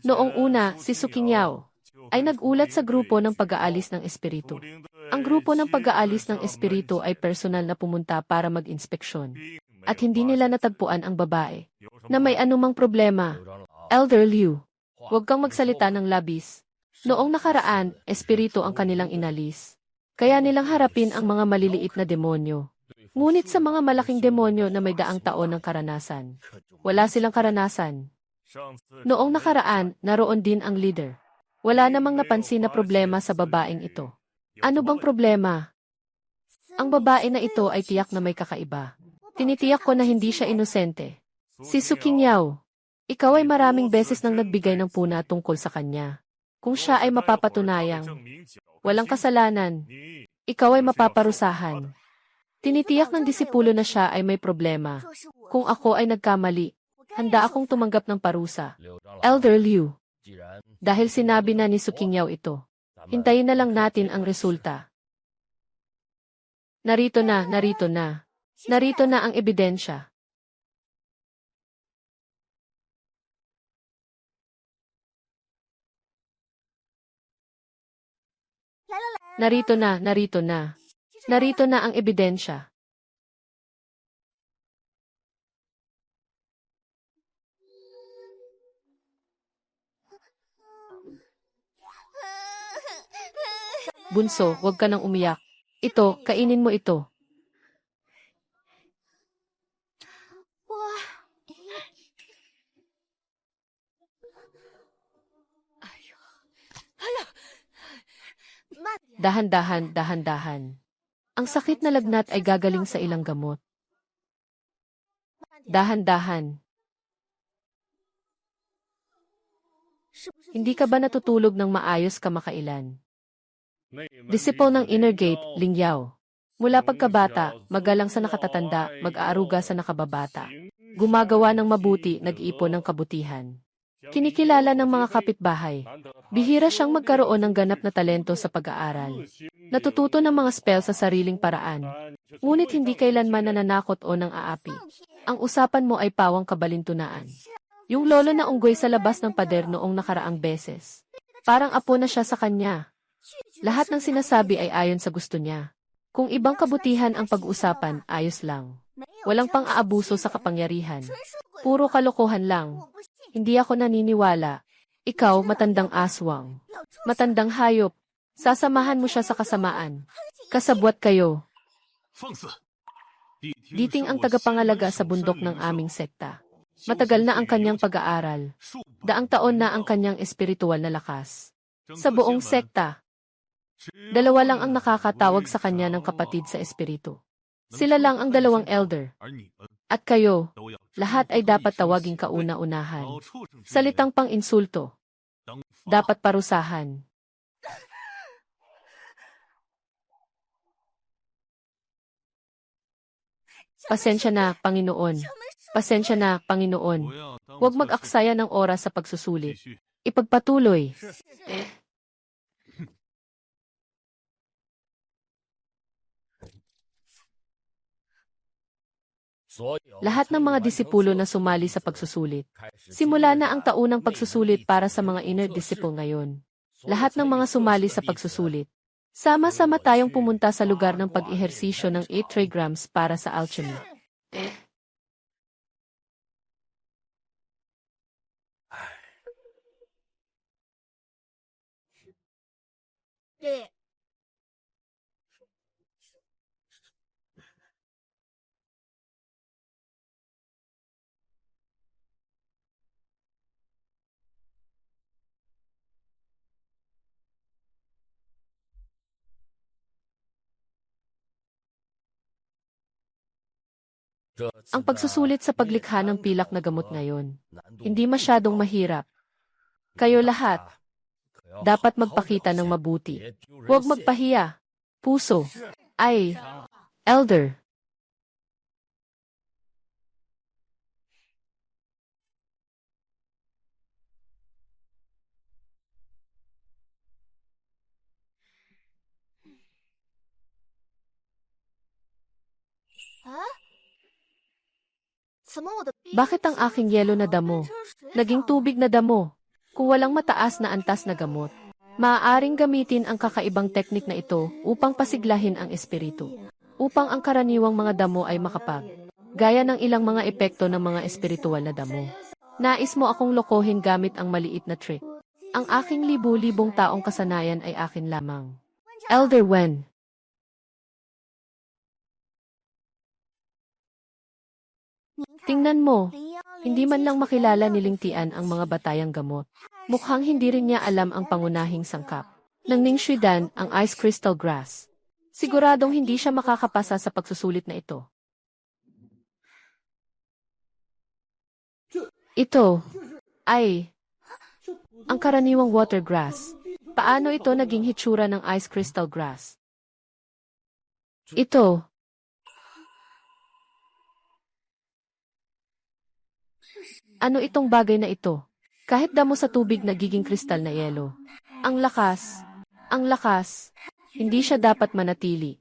Noong una, si Sukinyaw ay nagulat sa grupo ng pag-aalis ng espiritu. Ang grupo ng pag-aalis ng espiritu ay personal na pumunta para mag-inspeksyon. At hindi nila natagpuan ang babae na may anumang problema. Elder Liu, huwag kang magsalita ng labis. Noong nakaraan, espiritu ang kanilang inalis. Kaya nilang harapin ang mga maliliit na demonyo. Ngunit sa mga malaking demonyo na may daang taon ng karanasan, wala silang karanasan. Noong nakaraan, naroon din ang leader. Wala namang napansin na problema sa babaeng ito. Ano bang problema? Ang babae na ito ay tiyak na may kakaiba. Tinitiyak ko na hindi siya inosente. Si Sukinyaw, ikaw ay maraming beses nang nagbigay ng puna tungkol sa kanya. Kung siya ay mapapatunayang walang kasalanan, ikaw ay mapaparusahan. Tinitiyak ng disipulo na siya ay may problema. Kung ako ay nagkamali, handa akong tumanggap ng parusa. Elder Liu, dahil sinabi na ni Sukinyaw ito, hintayin na lang natin ang resulta. Narito na, narito na. Narito na ang ebidensya. Narito na, narito na. Narito na ang ebidensya. Bunso, huwag ka nang umiyak. Ito, kainin mo ito. Dahan-dahan, dahan-dahan. Ang sakit na lagnat ay gagaling sa ilang gamot. Dahan-dahan. Hindi ka ba natutulog ng maayos kamakailan? Disipo ng Inner Gate, Lingyao. Mula pagkabata, magalang sa nakatatanda, mag-aaruga sa nakababata. Gumagawa ng mabuti, nag-iipon ng kabutihan. Kinikilala ng mga kapitbahay. Bihira siyang magkaroon ng ganap na talento sa pag-aaral. Natututo ng mga spell sa sariling paraan. Ngunit hindi kailanman nananakot o nang aapi. Ang usapan mo ay pawang kabalintunaan. Yung lolo na unggoy sa labas ng pader noong nakaraang beses. Parang apo na siya sa kanya. Lahat ng sinasabi ay ayon sa gusto niya. Kung ibang kabutihan ang pag-usapan, ayos lang. Walang pang-aabuso sa kapangyarihan. Puro kalokohan lang. Hindi ako naniniwala. Ikaw, matandang aswang. Matandang hayop. Sasamahan mo siya sa kasamaan. Kasabwat kayo. Diting ang tagapangalaga sa bundok ng aming sekta. Matagal na ang kanyang pag-aaral. Daang taon na ang kanyang espiritual na lakas. Sa buong sekta, 2 lang ang nakakatawag sa kanya ng kapatid sa espiritu. Sila lang ang 2 elder. At kayo, lahat ay dapat tawaging kauna-unahan. Salitang pang-insulto. Dapat parusahan. Pasensya na, Panginoon. Pasensya na, Panginoon. Huwag mag-aksaya ng oras sa pagsusulit. Ipagpatuloy. Lahat ng mga disipulo na sumali sa pagsusulit. Simula na ang taunang pagsusulit para sa mga inner disciple ngayon. Lahat ng mga sumali sa pagsusulit. Sama-sama tayong pumunta sa lugar ng pag-ehersisyo ng 8 trigrams para sa alchemy. Ang pagsusulit sa paglikha ng pilak na gamot ngayon, hindi masyadong mahirap. Kayo lahat, dapat magpakita ng mabuti. Huwag magpahiya. Puso. Ay, Elder. Bakit ang aking yelo na damo? Naging tubig na damo. Kung walang mataas na antas na gamot, maaaring gamitin ang kakaibang teknik na ito upang pasiglahin ang espiritu. Upang ang karaniwang mga damo ay makapag. Gaya ng ilang mga epekto ng mga espiritual na damo. Nais mo akong lokohin gamit ang maliit na trick. Ang aking libu-libong taong kasanayan ay akin lamang. Elder Wen. Tingnan mo, hindi man lang makilala ni Ling Tian ang mga batayang gamot. Mukhang hindi rin niya alam ang pangunahing sangkap ng Ning Shuidan, ang ice crystal grass. Siguradong hindi siya makakapasa sa pagsusulit na ito. Ito ay ang karaniwang water grass. Paano ito naging hitsura ng ice crystal grass? Ito. Ano itong bagay na ito? Kahit damo sa tubig nagiging kristal na yelo. Ang lakas, hindi siya dapat manatili.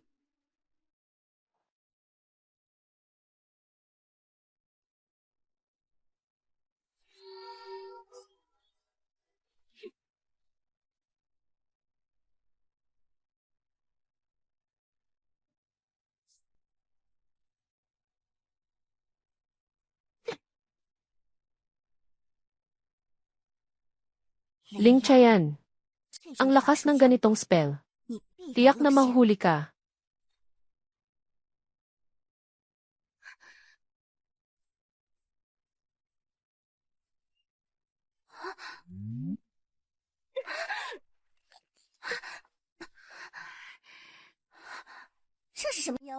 Ling Chayan, ang lakas ng ganitong spell. Tiyak na mahuhuli ka.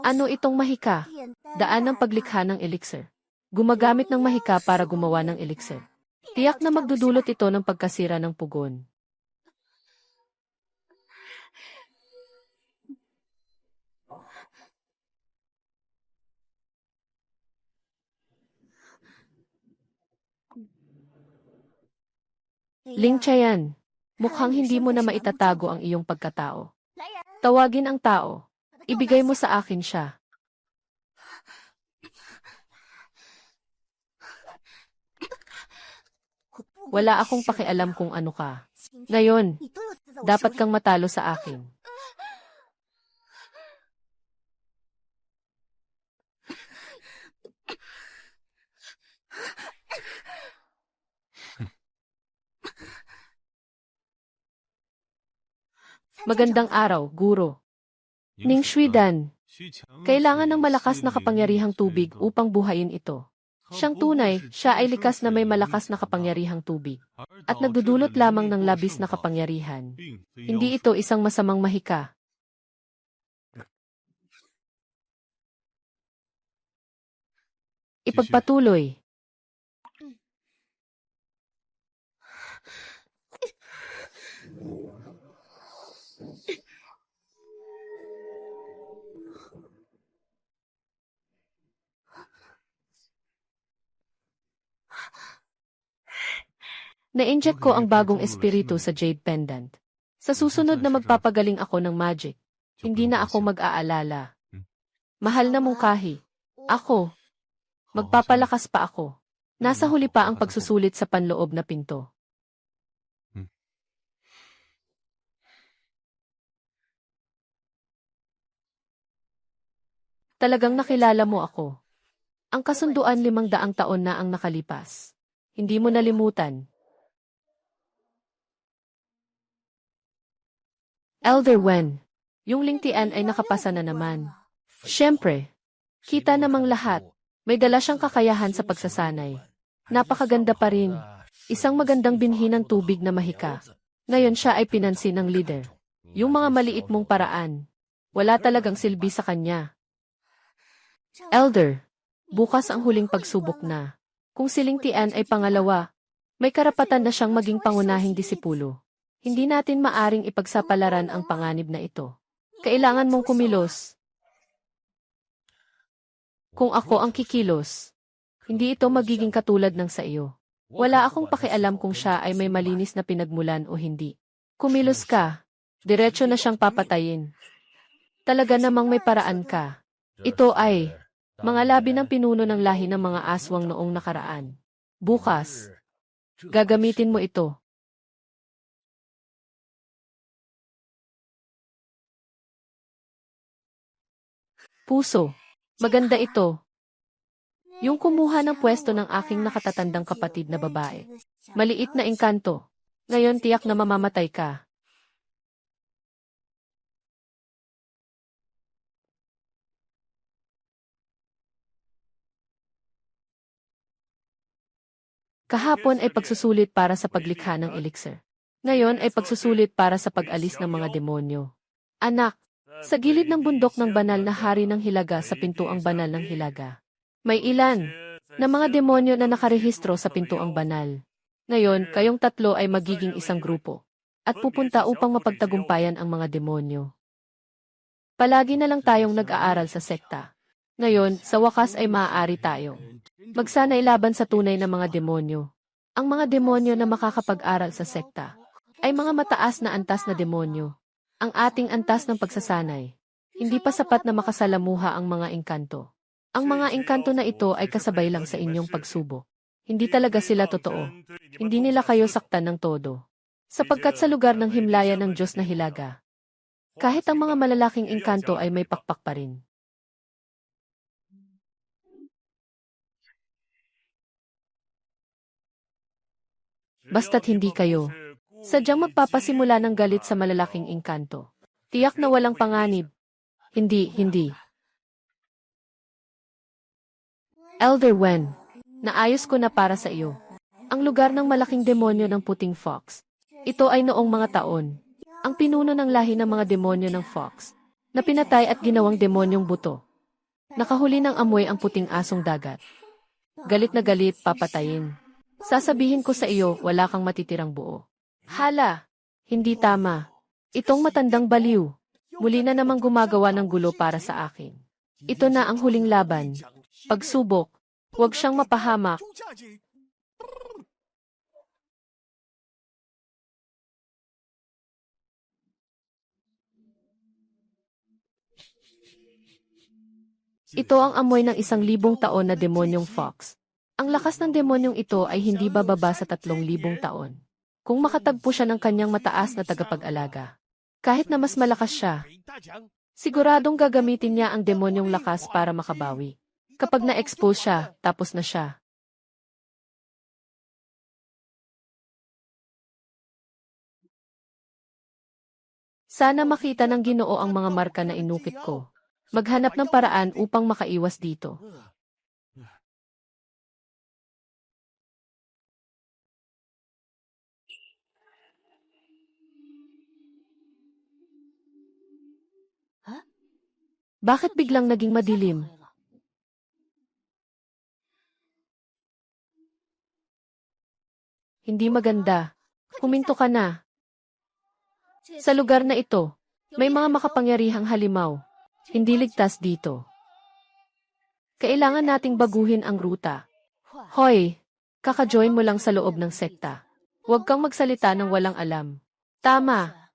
Ano itong mahika? Daan ng paglikha ng elixir. Gumagamit ng mahika para gumawa ng elixir. Tiyak na magdudulot ito ng pagkasira ng pugon. Ling Chayan, mukhang hindi mo na maitatago ang iyong pagkatao. Tawagin ang tao. Ibigay mo sa akin siya. Wala akong pakialam kung ano ka. Ngayon, dapat kang matalo sa akin. Magandang araw, guro. Ning Shuidan, kailangan ng malakas na kapangyarihang tubig upang buhayin ito. Siyang tunay, siya ay likas na may malakas na kapangyarihang tubig. At nagdudulot lamang ng labis na kapangyarihan. Hindi ito isang masamang mahika. Ipagpatuloy. Na-inject ko ang bagong espiritu sa Jade Pendant. Sa susunod na magpapagaling ako ng magic, hindi na ako mag-aalala. Mahal na mungkahi. Ako. Magpapalakas pa ako. Nasa huli pa ang pagsusulit sa panloob na pinto. Talagang nakilala mo ako. Ang kasunduan 500 taon na ang nakalipas. Hindi mo nalimutan. Elder Wen, yung lingtian ay nakapasa na naman. Siyempre, kita namang lahat, may dala siyang kakayahan sa pagsasanay. Napakaganda pa rin. Isang magandang binhi ng tubig na mahika. Ngayon siya ay pinansin ng leader. Yung mga maliit mong paraan, wala talagang silbi sa kanya. Elder, bukas ang huling pagsubok na. Kung si Lingtian ay pangalawa, may karapatan na siyang maging pangunahing disipulo. Hindi natin maaring ipagsapalaran ang panganib na ito. Kailangan mong kumilos. Kung ako ang kikilos, hindi ito magiging katulad ng sa iyo. Wala akong pakialam kung siya ay may malinis na pinagmulan o hindi. Kumilos ka, diretso na siyang papatayin. Talaga namang may paraan ka. Ito ay mga labi ng pinuno ng lahi ng mga aswang noong nakaraan. Bukas, gagamitin mo ito. Puso, maganda ito. Yung kumuha ng pwesto ng aking nakatatandang kapatid na babae. Maliit na engkanto. Ngayon tiyak na mamamatay ka. Kahapon ay pagsusulit para sa paglikha ng elixir. Ngayon ay pagsusulit para sa pag-alis ng mga demonyo. Anak, sa gilid ng bundok ng banal na hari ng Hilaga sa pintuang banal ng Hilaga. May ilan na mga demonyo na nakarehistro sa pintuang banal. Ngayon, kayong tatlo ay magiging isang grupo at pupunta upang mapagtagumpayan ang mga demonyo. Palagi na lang tayong nag-aaral sa sekta. Ngayon, sa wakas ay maaari tayo magsanay laban sa tunay na mga demonyo. Ang mga demonyo na makakapag-aral sa sekta ay mga mataas na antas na demonyo. Ang ating antas ng pagsasanay, hindi pa sapat na makasalamuha ang mga engkanto. Ang mga engkanto na ito ay kasabay lang sa inyong pagsubok. Hindi talaga sila totoo. Hindi nila kayo saktan ng todo. Sapagkat sa lugar ng himlaya ng Diyos na Hilaga, kahit ang mga malalaking engkanto ay may pakpak pa rin. Basta't hindi kayo sadyang magpapasimula ng galit sa malalaking engkanto. Tiyak na walang panganib. Hindi. Elder Wen, naayos ko na para sa iyo. Ang lugar ng malaking demonyo ng puting fox. Ito ay noong mga taon. Ang pinuno ng lahi ng mga demonyo ng fox, na pinatay at ginawang demonyong buto. Nakahuli ng amoy ang puting asong dagat. Galit na galit, papatayin. Sasabihin ko sa iyo, wala kang matitirang buo. Hala, hindi tama. Itong matandang baliw, muli na namang gumagawa ng gulo para sa akin. Ito na ang huling laban. Pagsubok, huwag siyang mapahamak. Ito ang amoy ng 1,000 taon na demonyong fox. Ang lakas ng demonyong ito ay hindi bababa sa 3,000 taon. Kung makatagpo siya ng kanyang mataas na tagapag-alaga, kahit na mas malakas siya, siguradong gagamitin niya ang demonyong lakas para makabawi. Kapag na-expose siya, tapos na siya. Sana makita ng Ginoo ang mga marka na inukit ko. Maghanap ng paraan upang makaiwas dito. Bakit biglang naging madilim? Hindi maganda. Huminto ka na. Sa lugar na ito, may mga makapangyarihang halimaw. Hindi ligtas dito. Kailangan nating baguhin ang ruta. Hoy, kaka-join mo lang sa loob ng sekta. Huwag kang magsalita ng walang alam. Tama.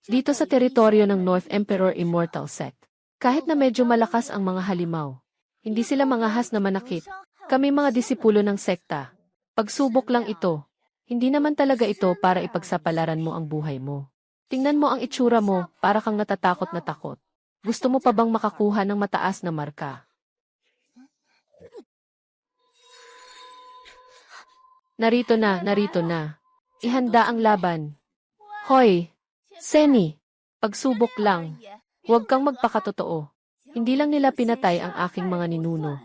Dito sa teritoryo ng North Emperor Immortal Sect, kahit na medyo malakas ang mga halimaw, hindi sila mangahas na manakit. Kami mga disipulo ng sekta. Pagsubok lang ito. Hindi naman talaga ito para ipagsapalaran mo ang buhay mo. Tingnan mo ang itsura mo, para kang natatakot na takot. Gusto mo pa bang makakuha ng mataas na marka? Narito na. Ihanda ang laban. Hoy, Seni, pagsubok lang. Huwag kang magpakatotoo. Hindi lang nila pinatay ang aking mga ninuno,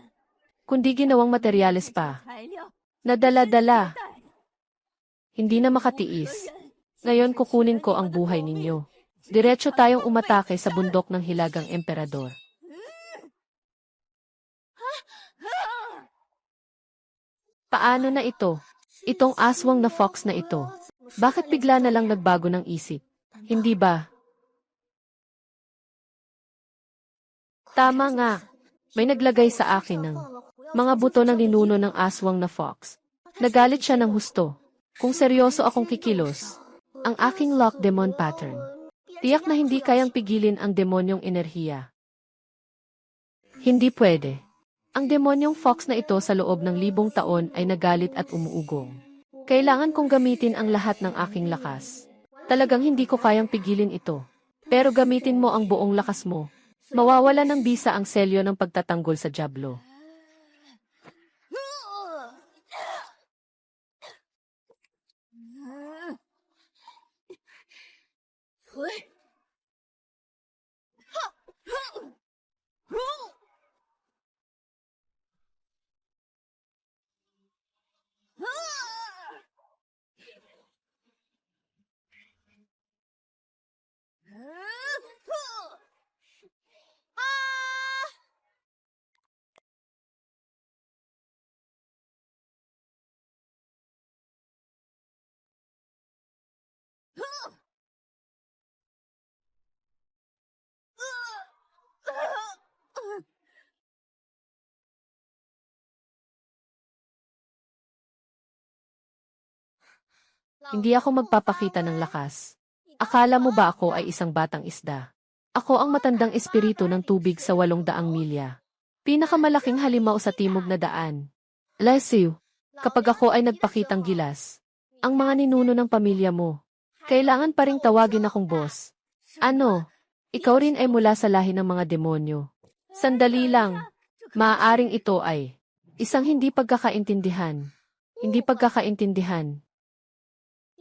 kundi ginawang materyales pa. Nadala-dala. Hindi na makatiis. Ngayon kukunin ko ang buhay ninyo. Diretso tayong umatake sa bundok ng Hilagang Emperador. Paano na ito? Itong aswang na fox na ito. Bakit bigla na lang nagbago ng isip? Hindi ba? Tama nga. May naglagay sa akin ng mga buto ng ninuno ng aswang na fox. Nagalit siya ng husto. Kung seryoso akong kikilos, ang aking lock demon pattern, tiyak na hindi kayang pigilin ang demonyong enerhiya. Hindi pwede. Ang demonyong fox na ito sa loob ng 1,000 taon ay nagalit at umuugong. Kailangan kong gamitin ang lahat ng aking lakas. Talagang hindi ko kayang pigilin ito. Pero gamitin mo ang buong lakas mo. Mawawala ng bisa ang selyo ng pagtatanggol sa Diablo. Hindi ako magpapakita ng lakas. Akala mo ba ako ay isang batang isda? Ako ang matandang espiritu ng tubig sa 800 milya. Pinakamalaking halimaw sa timog na daan. Lesiu, kapag ako ay nagpakitang gilas, ang mga ninuno ng pamilya mo, kailangan pa ring tawagin akong boss. Ano? Ikaw rin ay mula sa lahi ng mga demonyo. Sandali lang. Maaaring ito ay isang hindi pagkakaintindihan. Hindi pagkakaintindihan.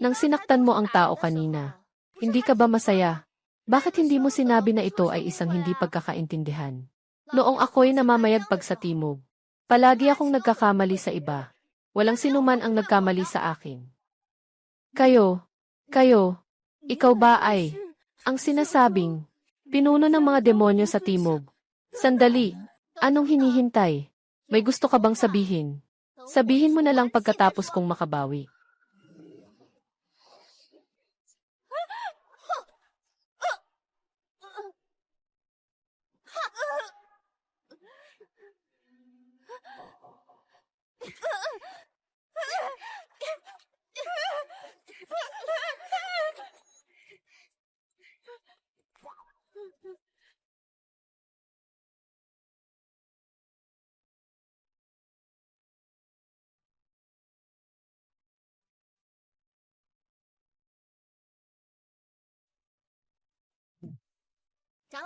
Nang sinaktan mo ang tao kanina, hindi ka ba masaya? Bakit hindi mo sinabi na ito ay isang hindi pagkakaintindihan? Noong ako'y namamayagpag sa timog, palagi akong nagkakamali sa iba. Walang sinuman ang nagkamali sa akin. Kayo, ikaw ba ay ang sinasabing pinuno ng mga demonyo sa timog? Sandali, anong hinihintay? May gusto ka bang sabihin? Sabihin mo na lang pagkatapos kong makabawi.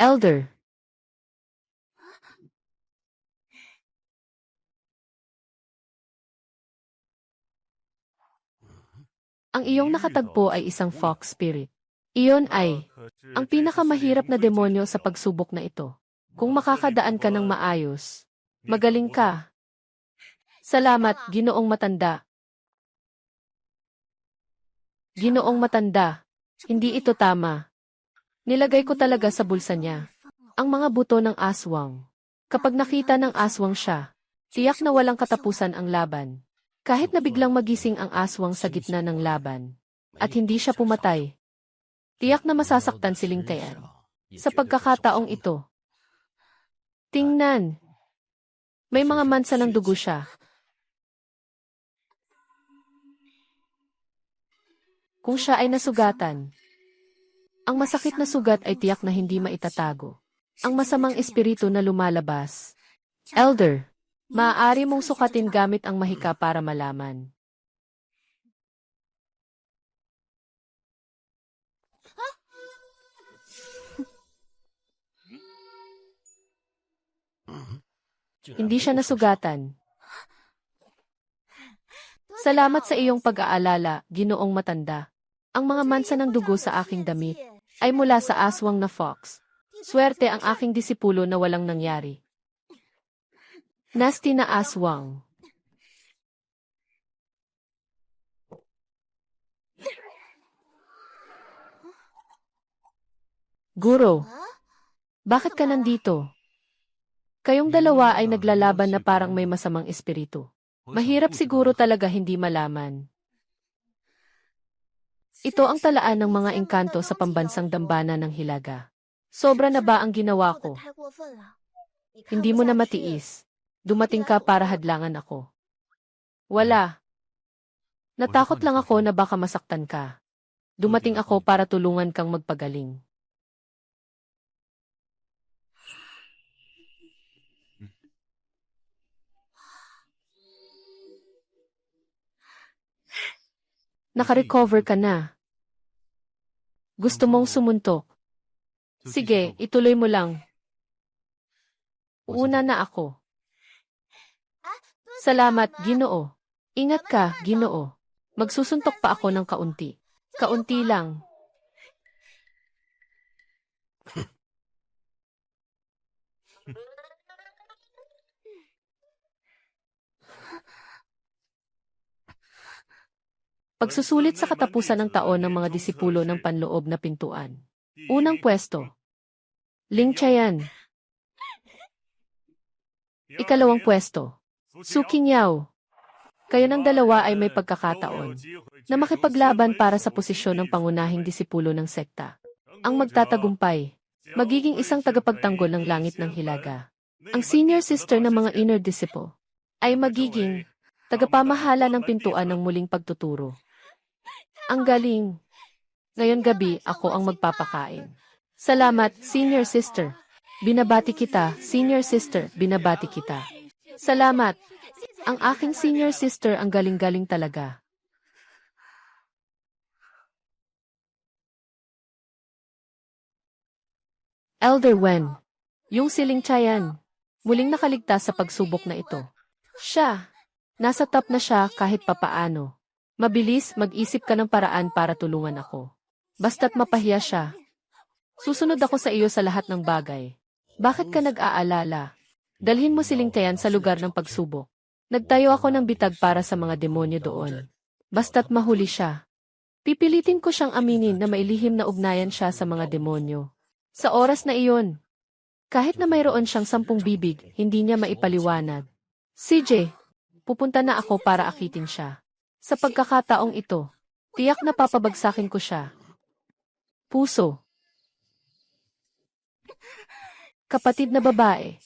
Elder, ang iyong nakatagpo ay isang fox spirit. Iyon ay ang pinakamahirap na demonyo sa pagsubok na ito. Kung makakadaan ka ng maayos, magaling ka. Salamat, Ginoong Matanda. Ginoong Matanda, hindi ito tama. Nilagay ko talaga sa bulsa niya ang mga buto ng aswang. Kapag nakita ng aswang siya, tiyak na walang katapusan ang laban. Kahit na biglang magising ang aswang sa gitna ng laban, at hindi siya pumatay, tiyak na masasaktan si Lingtayan. Sa pagkakataong ito, tingnan, may mga mansa ng dugo siya. Kung siya ay nasugatan, ang masakit na sugat ay tiyak na hindi maitatago. Ang masamang espiritu na lumalabas. Elder, maaari mong sukatin gamit ang mahika para malaman. Hindi siya nasugatan. Salamat sa iyong pag-aalala, Ginoong Matanda. Ang mga mansa ng dugo sa aking damit ay mula sa aswang na fox. Swerte ang aking disipulo na walang nangyari. Nasty na aswang. Guro, bakit ka nandito? Kayong dalawa ay naglalaban na parang may masamang espiritu. Mahirap siguro talaga hindi malaman. Ito ang talaan ng mga engkanto sa pambansang dambana ng Hilaga. Sobra na ba ang ginawa ko? Hindi mo na matiis. Dumating ka para hadlangan ako. Wala. Natakot lang ako na baka masaktan ka. Dumating ako para tulungan kang magpagaling. Nakarecover ka na. Gusto mong sumuntok? Sige, ituloy mo lang. Una na ako. Salamat, Ginoo. Ingat ka, Ginoo. Magsusuntok pa ako ng kaunti. Kaunti lang. Pagsusulit sa katapusan ng taon ng mga disipulo ng panloob na pintuan. Unang pwesto. Ling Chayan. Ikalawang pwesto. Su Qingyao. Kayo ng dalawa ay may pagkakataon na makipaglaban para sa posisyon ng pangunahing disipulo ng sekta. Ang magtatagumpay, magiging isang tagapagtanggol ng langit ng Hilaga. Ang senior sister ng mga inner disciple ay magiging tagapamahala ng pintuan ng muling pagtuturo. Ang galing. Ngayon gabi, ako ang magpapakain. Salamat, senior sister. Binabati kita, senior sister, binabati kita. Salamat. Ang aking senior sister ang galing-galing talaga. Elder Wen. Yung siling Chayan. Muling nakaligtas sa pagsubok na ito. Siya. Nasa top na siya kahit papaano. Mabilis, mag-isip ka ng paraan para tulungan ako. Basta't mapahiya siya. Susunod ako sa iyo sa lahat ng bagay. Bakit ka nag-aalala? Dalhin mo si Lingtayan sa lugar ng pagsubok. Nagtayo ako ng bitag para sa mga demonyo doon. Basta't mahuli siya. Pipilitin ko siyang aminin na mailihim na ugnayan siya sa mga demonyo. Sa oras na iyon, kahit na mayroon siyang 10 bibig, hindi niya maipaliwanag. CJ, pupunta na ako para akitin siya. Sa pagkakataong ito, tiyak na papabagsakin ko siya. Puso. Kapatid na babae.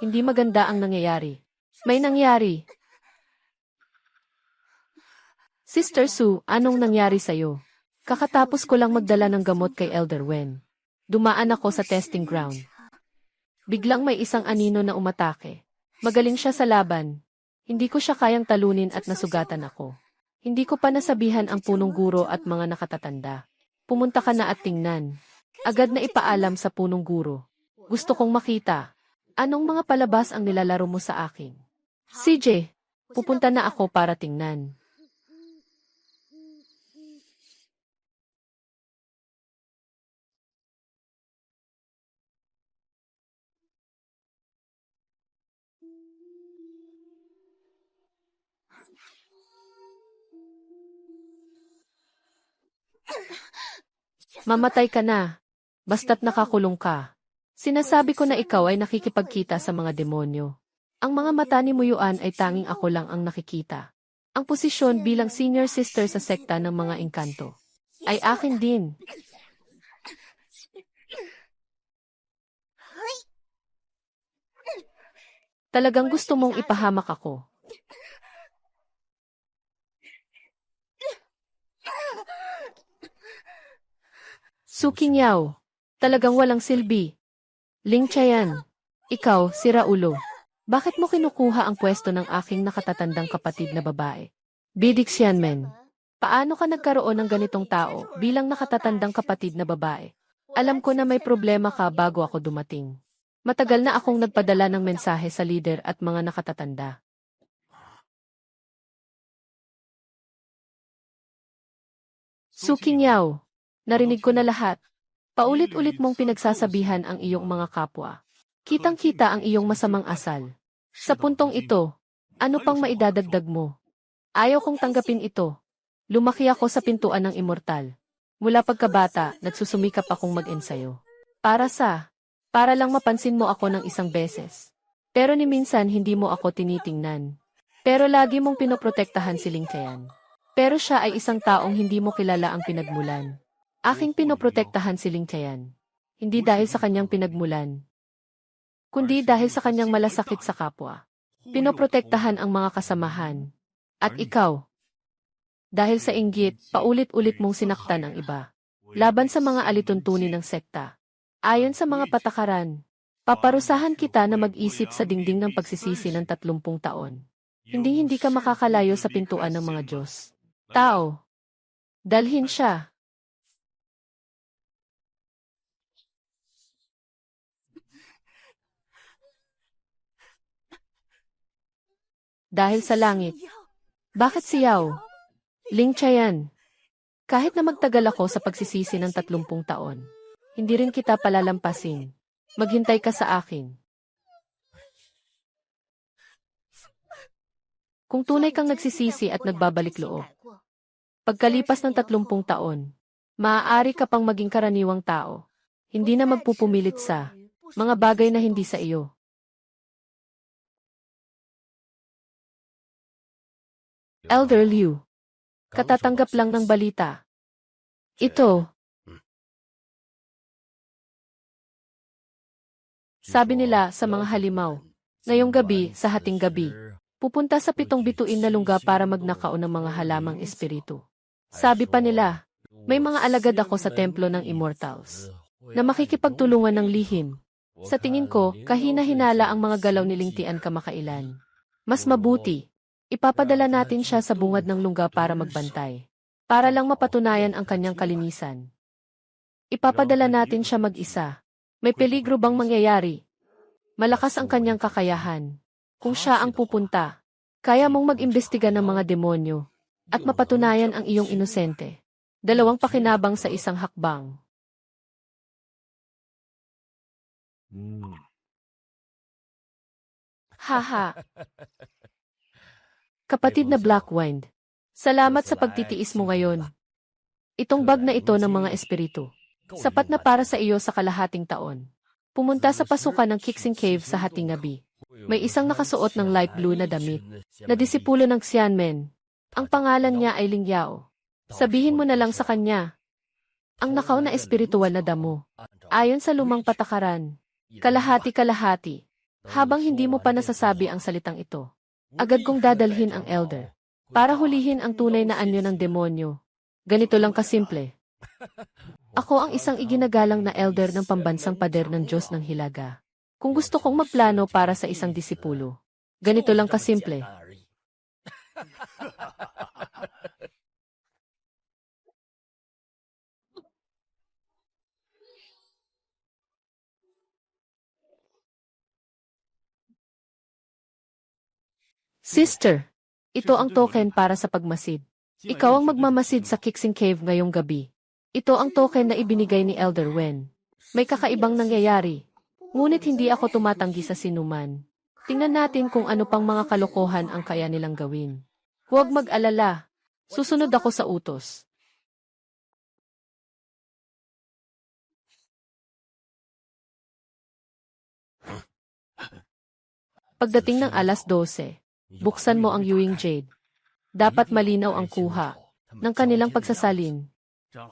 Hindi maganda ang nangyayari. May nangyari. Sister Su, anong nangyari sa'yo? Kakatapos ko lang magdala ng gamot kay Elder Wen. Dumaan ako sa testing ground. Biglang may isang anino na umatake. Magaling siya sa laban. Hindi ko siya kayang talunin at nasugatan ako. Hindi ko pa nasabihan ang punong guro at mga nakatatanda. Pumunta ka na at tingnan. Agad na ipaalam sa punong guro. Gusto kong makita. Anong mga palabas ang nilalaro mo sa akin? CJ, pupunta na ako para tingnan. Mamatay ka na. Basta't nakakulong ka. Sinasabi ko na ikaw ay nakikipagkita sa mga demonyo. Ang mga mata ni Muyuan ay tanging ako lang ang nakikita. Ang posisyon bilang senior sister sa sekta ng mga engkanto ay akin din. Talagang gusto mong ipahamak ako. Suki Niao, talagang walang silbi. Ling Chayan, ikaw, si Raulo. Bakit mo kinukuha ang pwesto ng aking nakatatandang kapatid na babae? Bidik Xianmen, paano ka nagkaroon ng ganitong tao bilang nakatatandang kapatid na babae? Alam ko na may problema ka bago ako dumating. Matagal na akong nagpadala ng mensahe sa lider at mga nakatatanda. Suki Niao, narinig ko na lahat. Paulit-ulit mong pinagsasabihan ang iyong mga kapwa. Kitang-kita ang iyong masamang asal. Sa puntong ito, ano pang maidadagdag mo? Ayaw kong tanggapin ito. Lumaki ako sa pintuan ng immortal. Mula pagkabata, nagsusumikap akong mag-ensayo. Para lang mapansin mo ako ng isang beses. Pero ni minsan hindi mo ako tinitingnan. Pero lagi mong pinoprotektahan si Ling Tian. Pero siya ay isang taong hindi mo kilala ang pinagmulan. Aking pinoprotektahan si Ling Tian. Hindi dahil sa kanyang pinagmulan, kundi dahil sa kanyang malasakit sa kapwa. Pinoprotektahan ang mga kasamahan. At ikaw, dahil sa inggit, paulit-ulit mong sinaktan ang iba. Laban sa mga alituntunin ng sekta. Ayon sa mga patakaran, paparusahan kita na mag-isip sa dingding ng pagsisisi ng 30 taon. Hindi ka makakalayo sa pintuan ng mga Diyos. Tao, dalhin siya. Dahil sa langit. Bakit siyaw? Ling Chayan. Kahit na magtagal ako sa pagsisisi ng 30 taon, hindi rin kita palalampasin. Maghintay ka sa akin. Kung tunay kang nagsisisi at nagbabalik loob, pagkalipas ng 30 taon, maaari ka pang maging karaniwang tao. Hindi na magpupumilit sa mga bagay na hindi sa iyo. Elder Liu, katatanggap lang ng balita. Ito. Sabi nila sa mga halimaw, ngayong gabi sa hating gabi, pupunta sa 7 bituin na lungga para magnakaw ng mga halamang espiritu. Sabi pa nila, may mga alagad ako sa templo ng Immortals na makikipagtulungan ng lihim. Sa tingin ko, kahina-hinala ang mga galaw ni Ling Tian kamakailan. Mas mabuti, ipapadala natin siya sa bungad ng lungga para magbantay. Para lang mapatunayan ang kanyang kalinisan. Ipapadala natin siya mag-isa. May peligro bang mangyayari? Malakas ang kanyang kakayahan. Kung siya ang pupunta, kaya mong mag-imbestiga ng mga demonyo at mapatunayan ang iyong inosente. 2 pakinabang sa isang hakbang. Haha. Kapatid na Blackwind, salamat sa pagtitiis mo ngayon. Itong bag na ito ng mga espiritu, sapat na para sa iyo sa kalahating taon. Pumunta sa pasukan ng Kixing Cave sa hating gabi. May isang nakasuot ng light blue na damit, na disipulo ng Xianmen. Ang pangalan niya ay Ling Yao. Sabihin mo na lang sa kanya. Ang nakaw na espiritual na damo. Ayon sa lumang patakaran, kalahati-kalahati. Habang hindi mo pa nasasabi ang salitang ito, agad kong dadalhin ang elder para hulihin ang tunay na anyo ng demonyo. Ganito lang kasimple. Ako ang isang iginagalang na elder ng pambansang pader ng Diyos ng Hilaga. Kung gusto kong magplano para sa isang disipulo, ganito lang kasimple. Sister, ito ang token para sa pagmasid. Ikaw ang magmamasid sa Kixing Cave ngayong gabi. Ito ang token na ibinigay ni Elder Wen. May kakaibang nangyayari. Ngunit hindi ako tumatanggi sa sinuman. Tingnan natin kung ano pang mga kalokohan ang kaya nilang gawin. Huwag mag-alala. Susunod ako sa utos. Pagdating ng alas 12, buksan mo ang Ewing Jade. Dapat malinaw ang kuha ng kanilang pagsasalin.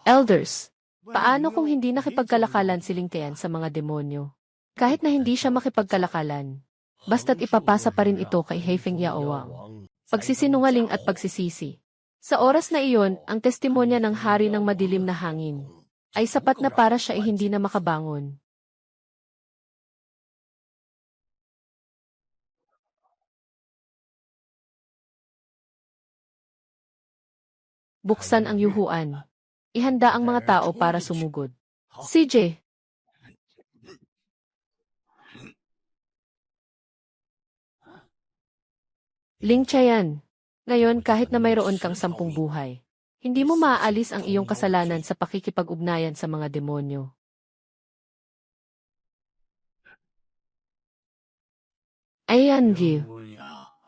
Elders, paano kung hindi nakipagkalakalan si Lingtian sa mga demonyo? Kahit na hindi siya makipagkalakalan, basta't ipapasa pa rin ito kay Heifeng Yaowang. Pagsisinungaling at pagsisisi. Sa oras na iyon, ang testimonya ng hari ng madilim na hangin ay sapat na para siya ay hindi na makabangon. Buksan ang yuhuan. Ihanda ang mga tao para sumugod. CJ. Ling Chayan. Ngayon kahit na mayroon kang 10 buhay, hindi mo maaalis ang iyong kasalanan sa pakikipag-ugnayan sa mga demonyo. Ayan, Gil.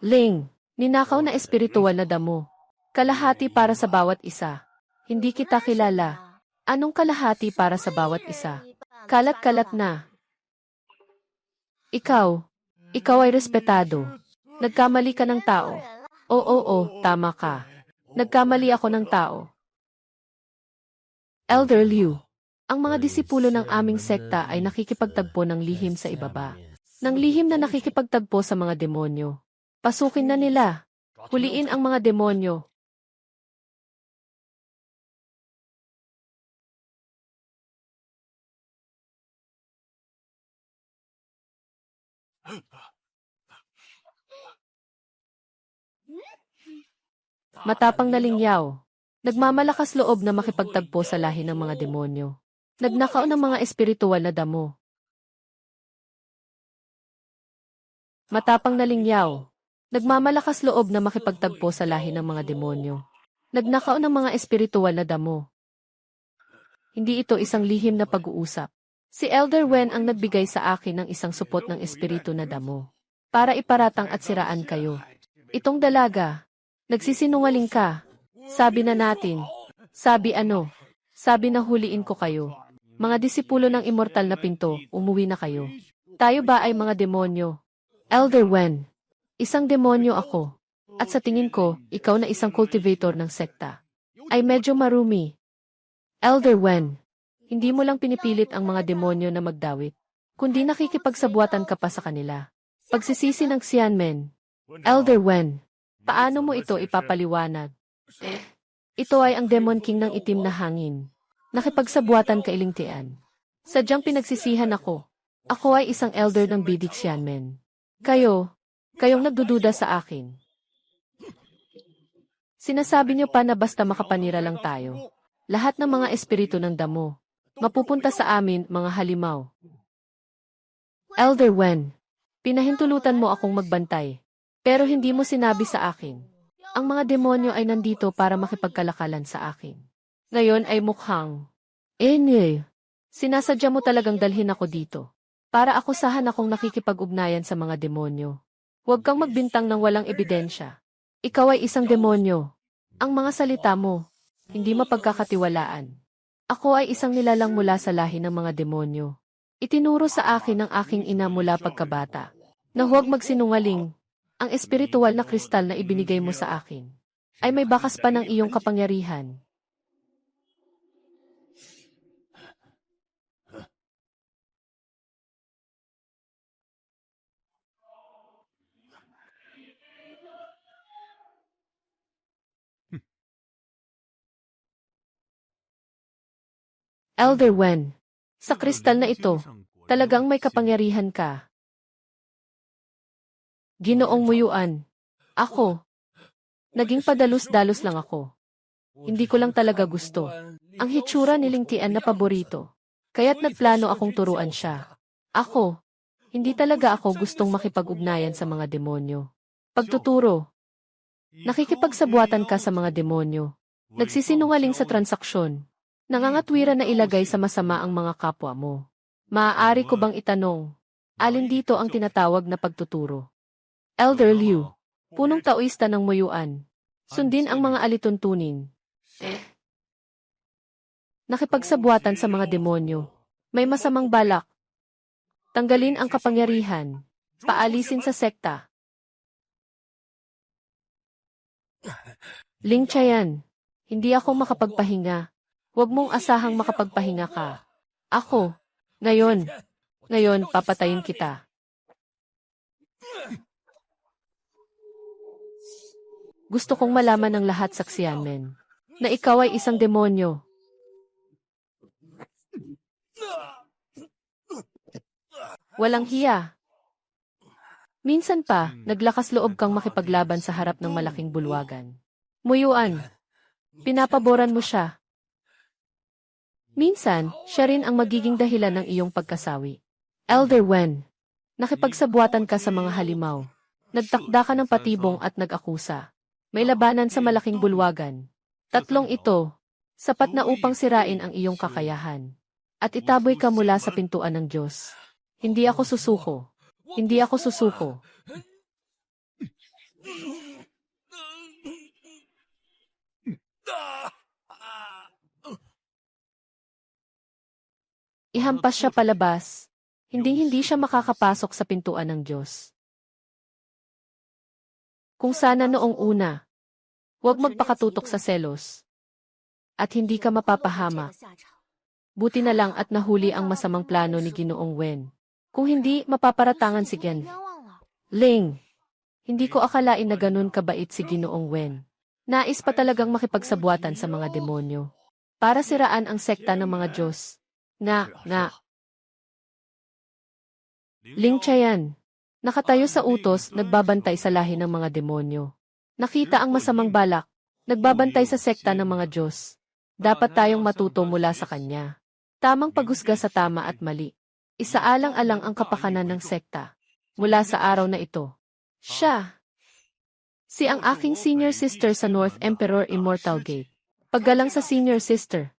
Ling, ninakaw na espiritual na damo. Kalahati para sa bawat isa. Hindi kita kilala. Anong kalahati para sa bawat isa? Kalat-kalat na. Ikaw ay respetado. Nagkamali ka ng tao. Oo, tama ka. Nagkamali ako ng tao. Elder Liu, ang mga disipulo ng aming sekta ay nakikipagtagpo ng lihim sa ibaba. Ng lihim na nakikipagtagpo sa mga demonyo. Pasukin na nila. Huliin ang mga demonyo. Matapang na Lingyaw. Nagmamalakas loob na makipagtagpo sa lahi ng mga demonyo. Nagnakaw ng mga espiritual na damo. Matapang na Lingyaw. Nagmamalakas loob na makipagtagpo sa lahi ng mga demonyo. Nagnakaw ng mga espiritual na damo. Hindi ito isang lihim na pag-uusap. Si Elder Wen ang nagbigay sa akin ng isang supot ng espiritu na damo. Para iparatang at siraan kayo. Itong dalaga. Nagsisinungaling ka. Sabi na natin. Sabi ano? Sabi na huliin ko kayo. Mga disipulo ng immortal na pinto, umuwi na kayo. Tayo ba ay mga demonyo? Elder Wen, isang demonyo ako. At sa tingin ko, ikaw na isang cultivator ng sekta. Ay medyo marumi. Elder Wen, hindi mo lang pinipilit ang mga demonyo na magdawit, kundi nakikipagsabuatan ka pa sa kanila. Pagsisisi ng Xianmen. Elder Wen, paano mo ito ipapaliwanag? Ito ay ang Demon King ng itim na hangin. Nakipagsabuatan kay Lingtian. Sadyang pinagsisihan ako. Ako ay isang elder ng Bidik Xianmen. Kayong nagdududa sa akin. Sinasabi niyo pa na basta makapanira lang tayo. Lahat ng mga espiritu ng damo, mapupunta sa amin, mga halimaw. Elder Wen, pinahintulutan mo akong magbantay. Pero hindi mo sinabi sa akin. Ang mga demonyo ay nandito para makipagkalakalan sa akin. Ngayon ay mukhang, sinasadya mo talagang dalhin ako dito. Para akusahan akong nakikipag-ugnayan sa mga demonyo. Huwag kang magbintang ng walang ebidensya. Ikaw ay isang demonyo. Ang mga salita mo, hindi mapagkakatiwalaan. Ako ay isang nilalang mula sa lahi ng mga demonyo. Itinuro sa akin ng aking ina mula pagkabata, na huwag magsinungaling. Ang espiritual na kristal na ibinigay mo sa akin, ay may bakas pa ng iyong kapangyarihan. Elder Wen, sa kristal na ito, talagang may kapangyarihan ka. Ginoong Muyuan. Ako. Naging padalos-dalos lang ako. Hindi ko lang talaga gusto. Ang hitsura ni Lingtian na paborito. Kaya't nagplano akong turuan siya. Ako. Hindi talaga ako gustong makipag-ugnayan sa mga demonyo. Pagtuturo. Nakikipagsabuatan ka sa mga demonyo. Nagsisinungaling sa transaksyon. Nangangatwiran na ilagay sa masama ang mga kapwa mo. Maaari ko bang itanong, alin dito ang tinatawag na pagtuturo? Elder Liu, punong taoista ng Muyuan. Sundin ang mga alituntunin. Nakipagsabuatan sa mga demonyo. May masamang balak. Tanggalin ang kapangyarihan. Paalisin sa sekta. Ling Chayan, hindi ako makapagpahinga. Huwag mong asahang makapagpahinga ka. Ako, ngayon, papatayin kita. Gusto kong malaman ng lahat sa Xianmen na ikaw ay isang demonyo. Walang hiya. Minsan pa, naglakas loob kang makipaglaban sa harap ng malaking bulwagan. Muyuan. Pinapaboran mo siya. Minsan, siya rin ang magiging dahilan ng iyong pagkasawi. Elder Wen, nakipagsabwatan ka sa mga halimaw. Nagtakda ka ng patibong at nag-akusa. May labanan sa malaking bulwagan. Tatlong ito, sapat na upang sirain ang iyong kakayahan. At itaboy ka mula sa pintuan ng Diyos. Hindi ako susuko. Hindi ako susuko. Ihampas siya palabas. Hindi siya makakapasok sa pintuan ng Diyos. Kung sana noong una, huwag magpakatutok sa selos. At hindi ka mapapahama. Buti na lang at nahuli ang masamang plano ni Ginoong Wen. Kung hindi, mapaparatangan si Gen. Ling, hindi ko akalain na ganun kabait si Ginoong Wen. Nais pa talagang makipagsabwatan sa mga demonyo. Para siraan ang sekta ng mga Diyos. Nga. Ling Chayan, nakatayo sa utos, nagbabantay sa lahi ng mga demonyo. Nakita ang masamang balak, nagbabantay sa sekta ng mga Diyos. Dapat tayong matuto mula sa kanya. Tamang paghusga sa tama at mali. Isaalang-alang ang kapakanan ng sekta. Mula sa araw na ito. Siya. Si ang aking senior sister sa North Emperor Immortal Gate. Paggalang sa senior sister.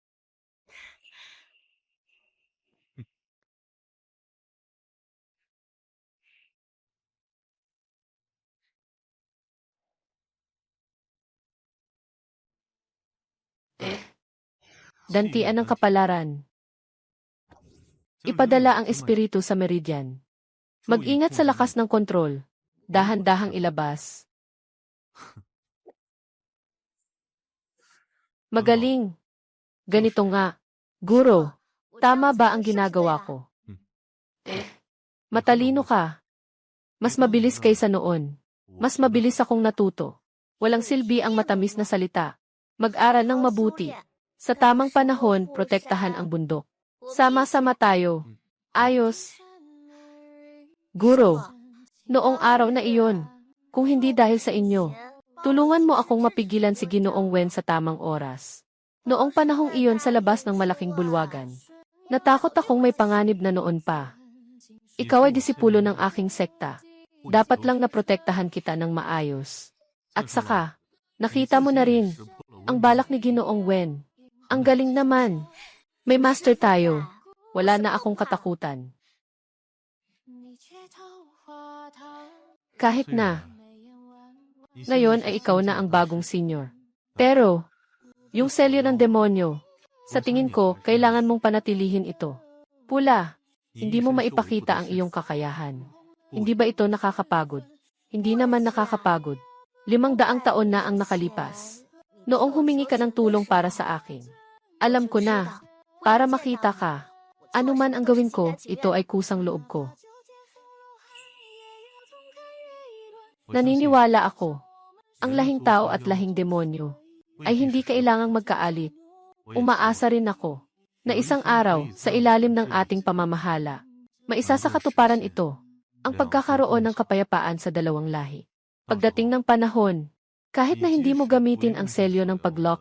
Dantian ng kapalaran. Ipadala ang espiritu sa meridian. Mag-ingat sa lakas ng kontrol. Dahan-dahang ilabas. Magaling. Ganito nga. Guro, tama ba ang ginagawa ko? Matalino ka. Mas mabilis kaysa noon. Mas mabilis akong natuto. Walang silbi ang matamis na salita. Mag-aral ng mabuti. Sa tamang panahon, protektahan ang bundok. Sama-sama tayo. Ayos. Guro, noong araw na iyon, kung hindi dahil sa inyo, tulungan mo akong mapigilan si Ginoong Wen sa tamang oras. Noong panahong iyon sa labas ng malaking bulwagan, natakot akong may panganib na noon pa. Ikaw ay disipulo ng aking sekta. Dapat lang naprotektahan kita ng maayos. At saka, nakita mo na rin, ang balak ni Ginoong Wen. Ang galing naman. May master tayo. Wala na akong katakutan. Kahit na. Ngayon ay ikaw na ang bagong senior. Pero, yung selyo ng demonyo, sa tingin ko, kailangan mong panatilihin ito. Pula, hindi mo maipakita ang iyong kakayahan. Hindi ba ito nakakapagod? Hindi naman nakakapagod. 500 taon na ang nakalipas. Noong humingi ka ng tulong para sa akin. Alam ko na, para makita ka. Ano man ang gawin ko, ito ay kusang loob ko. Naniniwala ako, ang lahing tao at lahing demonyo ay hindi kailangang magkaalit. Umaasa rin ako na isang araw sa ilalim ng ating pamamahala, maisa sa katuparan ito, ang pagkakaroon ng kapayapaan sa dalawang lahi. Pagdating ng panahon, kahit na hindi mo gamitin ang selyo ng pag-lock